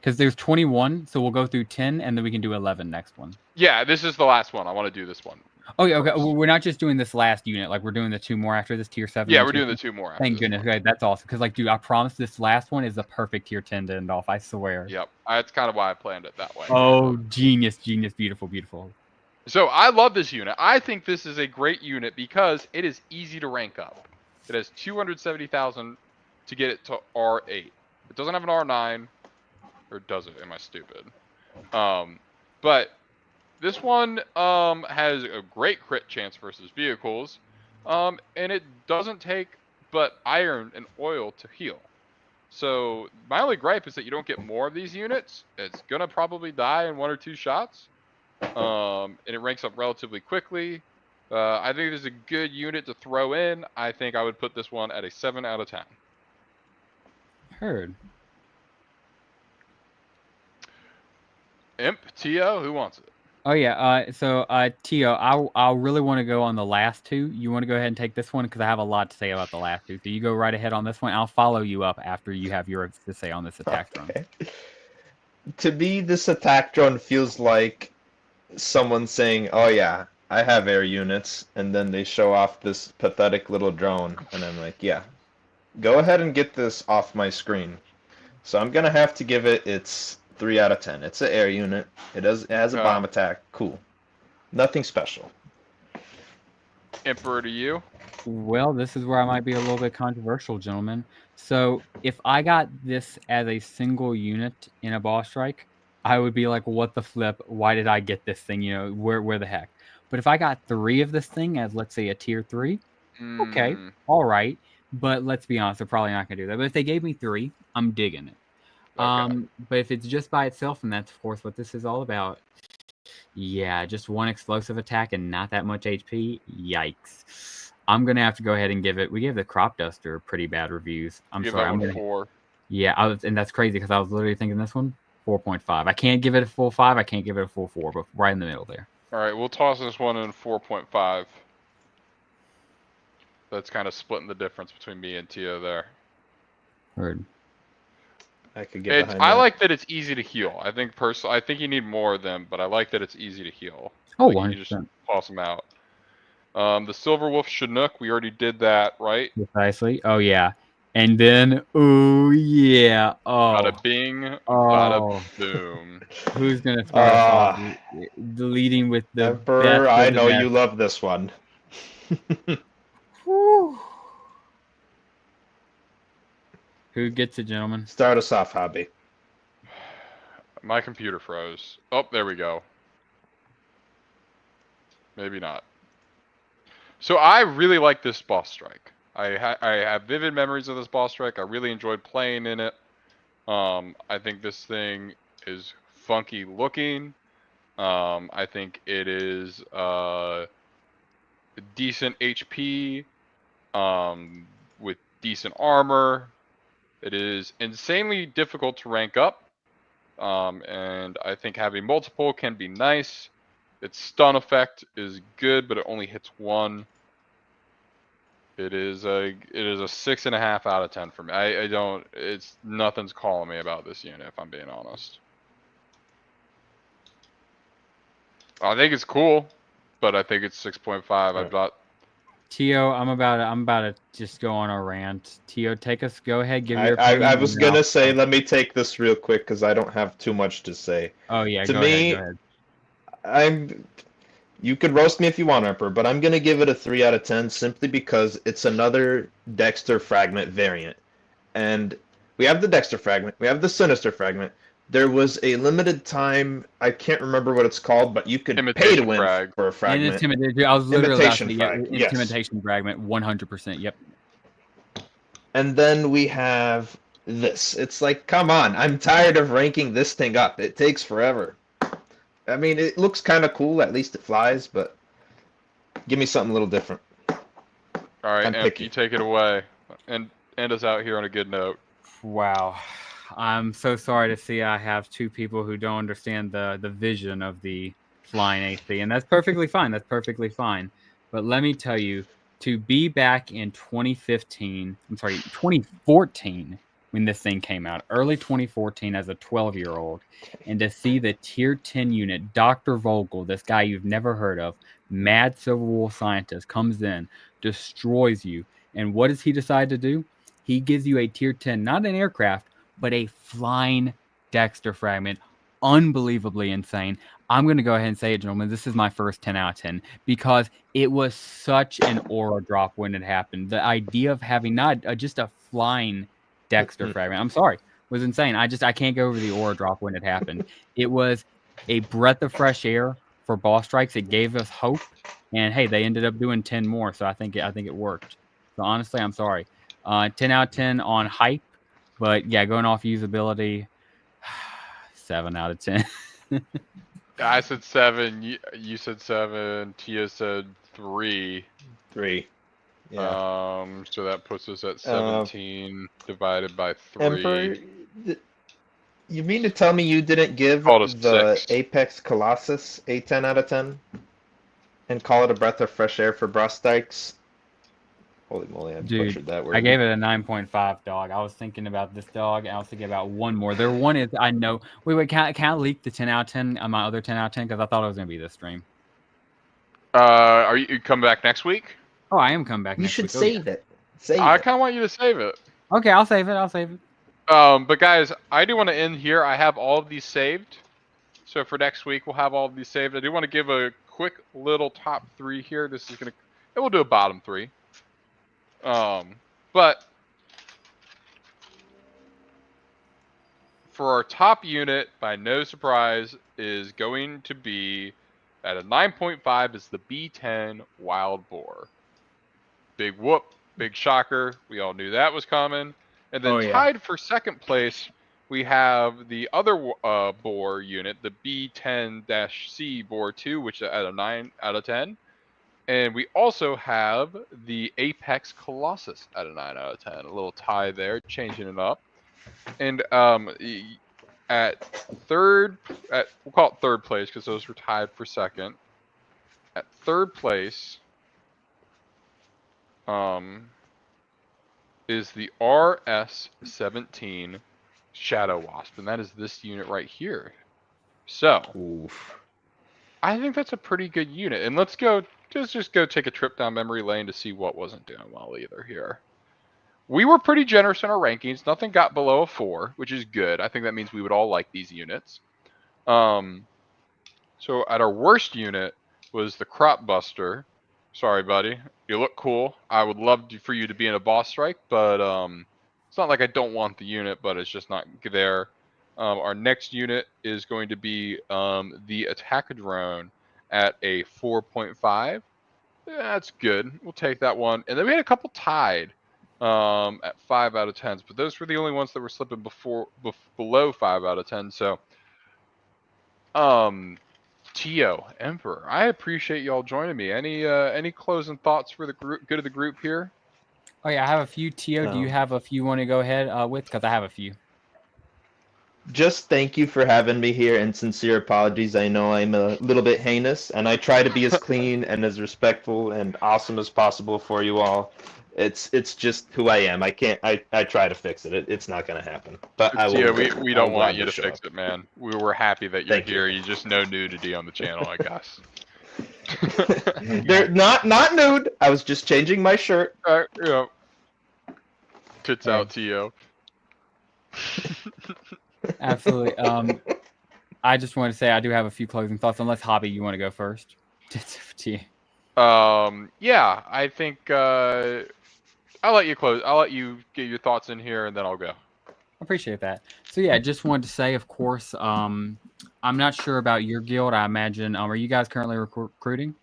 Because there's 21, so we'll go through 10, and then we can do 11 next one. Yeah, this is the last one. I want to do this one. Oh, yeah, okay. We're not just doing this last unit. Like, we're doing the 2 more after this tier 7. Yeah, we're doing the 2 more after Thank goodness. Okay, that's awesome. Because, like, dude, I promise this last one is the perfect tier 10 to end off. I swear. Yep. That's kind of why I planned it that way. Oh, genius, genius. Beautiful, beautiful. So, I love this unit. I think this is a great unit because it is easy to rank up. It has 270,000 to get it to R8. It doesn't have an R9. Or does it? Am I stupid? But this one has a great crit chance versus vehicles. And it doesn't take but iron and oil to heal. So my only gripe is that you don't get more of these units. It's going to probably die in 1 or 2 shots. And it ranks up relatively quickly. I think this is a good unit to throw in. I think I would put this one at a 7 out of 10. Heard. Imp, Tio, who wants it? Oh yeah. So Tio, I really want to go on the last 2. You want to go ahead and take this one because I have a lot to say about the last 2. So you go right ahead on this one. I'll follow you up after you have yours to say on this attack drone. To me, this attack drone feels like someone saying, "Oh yeah, I have air units," and then they show off this pathetic little drone, and I'm like, "Yeah, go ahead and get this off my screen." So I'm gonna have to give it its 3 out of 10. It's an air unit. It has a bomb attack. Cool. Nothing special. Emperor, to you? Well, this is where I might be a little bit controversial, gentlemen. So if I got this as a single unit in a boss strike, I would be like, what the flip? Why did I get this thing? Where the heck? But if I got 3 of this thing as, let's say, a tier 3, okay, all right. But let's be honest, they're probably not going to do that. But if they gave me 3, I'm digging it. Okay. But if it's just by itself, and that's of course what this is all about, yeah, just 1 explosive attack and not that much HP, yikes. I'm gonna have to go ahead and we gave the Crop Duster pretty bad reviews. I'm sorry, I'm gonna 4. Yeah, and that's crazy because I was literally thinking this one 4.5. I can't give it a full 5, I can't give it a full 4, but right in the middle there. All right, we'll toss this one in 4.5. That's kind of splitting the difference between me and Tio there. Heard. I could get behind I that. like that it's easy to heal. I think I think you need more of them, but I like that it's easy to heal. Oh, like, you just toss them out. The Silver Wolf Chinook, we already did that, right? Precisely. Oh yeah. And then, oh yeah, Bada bing, bada boom. Who's gonna start us off? Leading with the Emperor, best. I know you love this one. Who gets it, gentlemen? Start us off, Hobby. My computer froze. Oh, there we go. Maybe not. So I really like this boss strike. I have vivid memories of this boss strike. I really enjoyed playing in it. I think this thing is funky looking. I think it is decent HP with decent armor. It is insanely difficult to rank up. And I think having multiple can be nice. Its stun effect is good, but it only hits one. It is a 6.5 out of 10 for me. I don't. Nothing's calling me about this unit, if I'm being honest. I think it's cool, but I think it's 6.5. I've got. Tio, I'm about to just go on a rant. Tio, go ahead, give your opinion. I was gonna say, let me take this real quick because I don't have too much to say. Oh yeah, go ahead. You could roast me if you want, Emperor, but I'm gonna give it a 3 out of 10 simply because it's another Dexter Fragment variant, and we have the Dexter Fragment, we have the Sinister Fragment. There was a limited time, I can't remember what it's called, but you could pay to win for a fragment. I was literally Imitation Fragment, 100%. Yep. And then we have this. It's like, come on, I'm tired of ranking this thing up. It takes forever. I mean, it looks kind of cool. At least it flies, but give me something a little different. All right, Amp, you take it away and end us out here on a good note. Wow. I'm so sorry to see I have two people who don't understand the vision of the flying AC, and that's perfectly fine. That's perfectly fine. But let me tell you, to be back in 2014, when this thing came out, early 2014 as a 12-year-old, and to see the tier 10 unit, Dr. Vogel, this guy you've never heard of, mad Silver Wolf scientist, comes in, destroys you, and what does he decide to do? He gives you a tier 10, not an aircraft, but a flying Dexter Fragment. Unbelievably insane. I'm going to go ahead and say it, gentlemen. This is my first 10 out of 10 because it was such an aura drop when it happened. The idea of having not just a flying Dexter Fragment, I'm sorry, was insane. I can't go over the aura drop when it happened. It was a breath of fresh air for boss strikes. It gave us hope, and hey, they ended up doing 10 more, so I think it worked. So honestly, I'm sorry. 10 out of 10 on hype, but yeah, going off usability, 7 out of 10. I said 7. You said 7. Tia said 3. 3. Yeah. So that puts us at 17 divided by 3. Emperor, you mean to tell me you didn't give the 6. Apex Colossus a 10 out of 10? And call it a breath of fresh air for boss strikes? Holy moly, I butchered that word. I gave it a 9.5, dog. I was thinking about this dog, and I was thinking about one more. There one is, I know. Wait, can I leak the 10 out of 10 on my other 10 out of 10? Because I thought it was going to be this stream. Are you come back next week? Oh, I am coming back next week. You should save it. I kind of want you to save it. Okay, I'll save it. But guys, I do want to end here. I have all of these saved. So for next week, we'll have all of these saved. I do want to give a quick little top 3 here. This is going to, and we'll do a bottom 3. But for our top unit, by no surprise, is going to be at a 9.5 is the B10 Wild Boar. Big whoop, big shocker. We all knew that was coming. And then tied for second place, we have the other boar unit, the B10-C Boar 2, which is at a 9 out of 10. And we also have the Apex Colossus at a 9 out of 10. A little tie there, changing it up. And at third, we'll call it third place because those were tied for second. At third place is the RS-17 Shadow Wasp, and that is this unit right here. So, I think that's a pretty good unit. And let's go. Just go take a trip down memory lane to see what wasn't doing well either here. we were pretty generous in our rankings. Nothing got below a 4, which is good. I think that means we would all like these units. So at our worst unit was the Crop Buster. Sorry, buddy. You look cool. I would love for you to be in a boss strike, but it's not like I don't want the unit, but it's just not there. Our next unit is going to be the Attack Drone at a 4.5. Yeah, that's good. We'll take that one. And then we had a couple tied at 5 out of 10s, but those were the only ones that were slipping below 5 out of 10. So, Tio, Emperor, I appreciate y'all joining me. Any closing thoughts for the group, good of the group here? Oh yeah, I have a few. Tio, do you have a few you want to go ahead with? Because I have a few. Just thank you for having me here, and sincere apologies. I know I'm a little bit heinous, and I try to be as clean and as respectful and awesome as possible for you all. It's just who I am. I can't. I try to fix it. It's not gonna happen. But I will. Yeah, we don't want you to fix it, man. We were happy that you're here. You just no nudity on the channel, I guess. They're not nude. I was just changing my shirt. Yeah. Tits out, Tio. Absolutely. I just want to say I do have a few closing thoughts. Unless Hobby, you want to go first? Yeah, I think I'll let you close. I'll let you get your thoughts in here, and then I'll go. Appreciate that. So yeah, just wanted to say, of course, I'm not sure about your guild. I imagine, are you guys currently recruiting?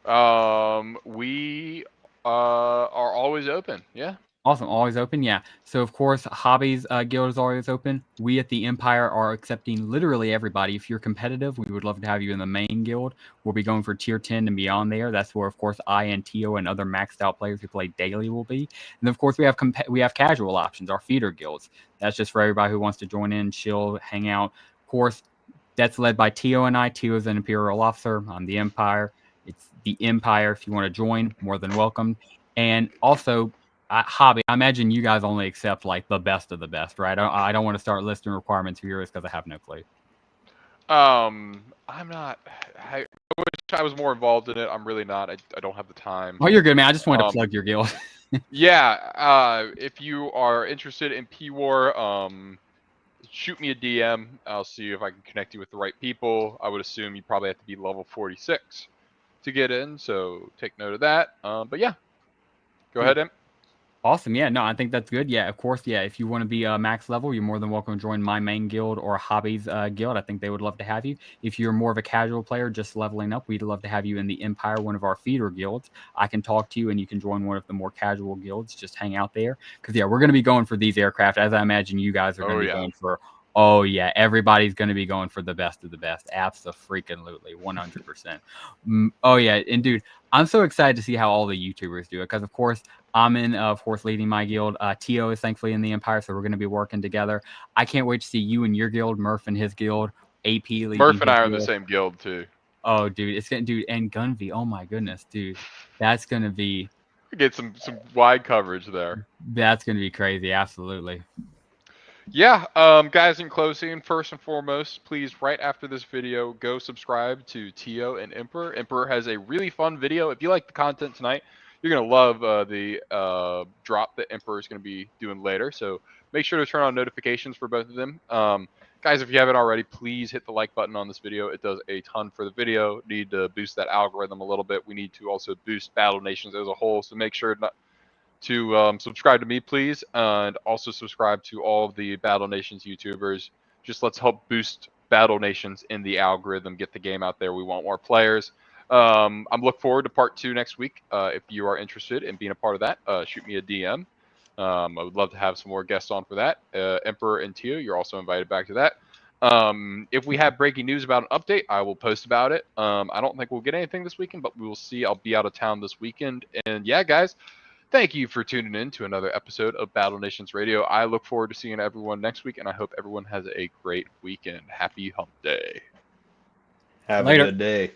We are always open. Yeah. Awesome, always open, yeah. So of course, Hobbies guild is always open. We at the Empire are accepting literally everybody. If you're competitive, we would love to have you in the main guild. We'll be going for tier 10 and beyond there. That's where, of course, I and Tio and other maxed out players who play daily will be. And of course, we have casual options, our feeder guilds. That's just for everybody who wants to join in, chill, hang out. Of course, that's led by Tio and I. Tio is an Imperial officer. I'm the Empire. It's the Empire. If you want to join, more than welcome. And also, Hobby, I imagine you guys only accept like the best of the best, right? I don't want to start listing requirements for yours because I have no clue. I'm not. I wish I was more involved in it. I'm really not. I don't have the time. Oh, you're good, man. I just wanted to plug your guild. Yeah. If you are interested in P-War, shoot me a DM. I'll see if I can connect you with the right people. I would assume you probably have to be level 46 to get in, so take note of that. But yeah, go ahead, Em. Awesome. Yeah, no, I think that's good. Yeah, of course. Yeah, if you want to be max level, you're more than welcome to join my main guild or Hobbies guild. I think they would love to have you. If you're more of a casual player, just leveling up, we'd love to have you in the Empire, one of our feeder guilds. I can talk to you and you can join one of the more casual guilds. Just hang out there. Because, yeah, we're going to be going for these aircraft, as I imagine you guys are going to be going for. Oh, yeah, everybody's going to be going for the best of the best. Abso-freaking-lutely, 100%. Oh, yeah, and dude, I'm so excited to see how all the YouTubers do it because, of course, I'm leading my guild. Tio is thankfully in the Empire, so we're going to be working together. I can't wait to see you and your guild, Murph and his guild, AP leading Murph and I are in the same guild, too. Oh, dude, and Gunvy, oh my goodness, dude. That's going to be... Get some wide coverage there. That's going to be crazy, absolutely. Yeah, guys, in closing, first and foremost, please, right after this video, go subscribe to Tio and Emperor. Emperor has a really fun video. If you like the content tonight, you're going to love the drop that Emperor is going to be doing later. So make sure to turn on notifications for both of them. Guys, if you haven't already, please hit the like button on this video. It does a ton for the video. We need to boost that algorithm a little bit. We need to also boost Battle Nations as a whole. So make sure to subscribe to me, please, and also subscribe to all of the Battle Nations YouTubers. Just let's help boost Battle Nations in the algorithm, get the game out there. We want more players. I'm looking forward to part 2 next week. If you are interested in being a part of that, shoot me a DM. I would love to have some more guests on for that. Emperor and Tio, you're also invited back to that. If we have breaking news about an update, I will post about it. I don't think we'll get anything this weekend, but we will see. I'll be out of town this weekend. And yeah, guys, thank you for tuning in to another episode of Battle Nations Radio. I look forward to seeing everyone next week, and I hope everyone has a great weekend. Happy Hump Day. Have a good day.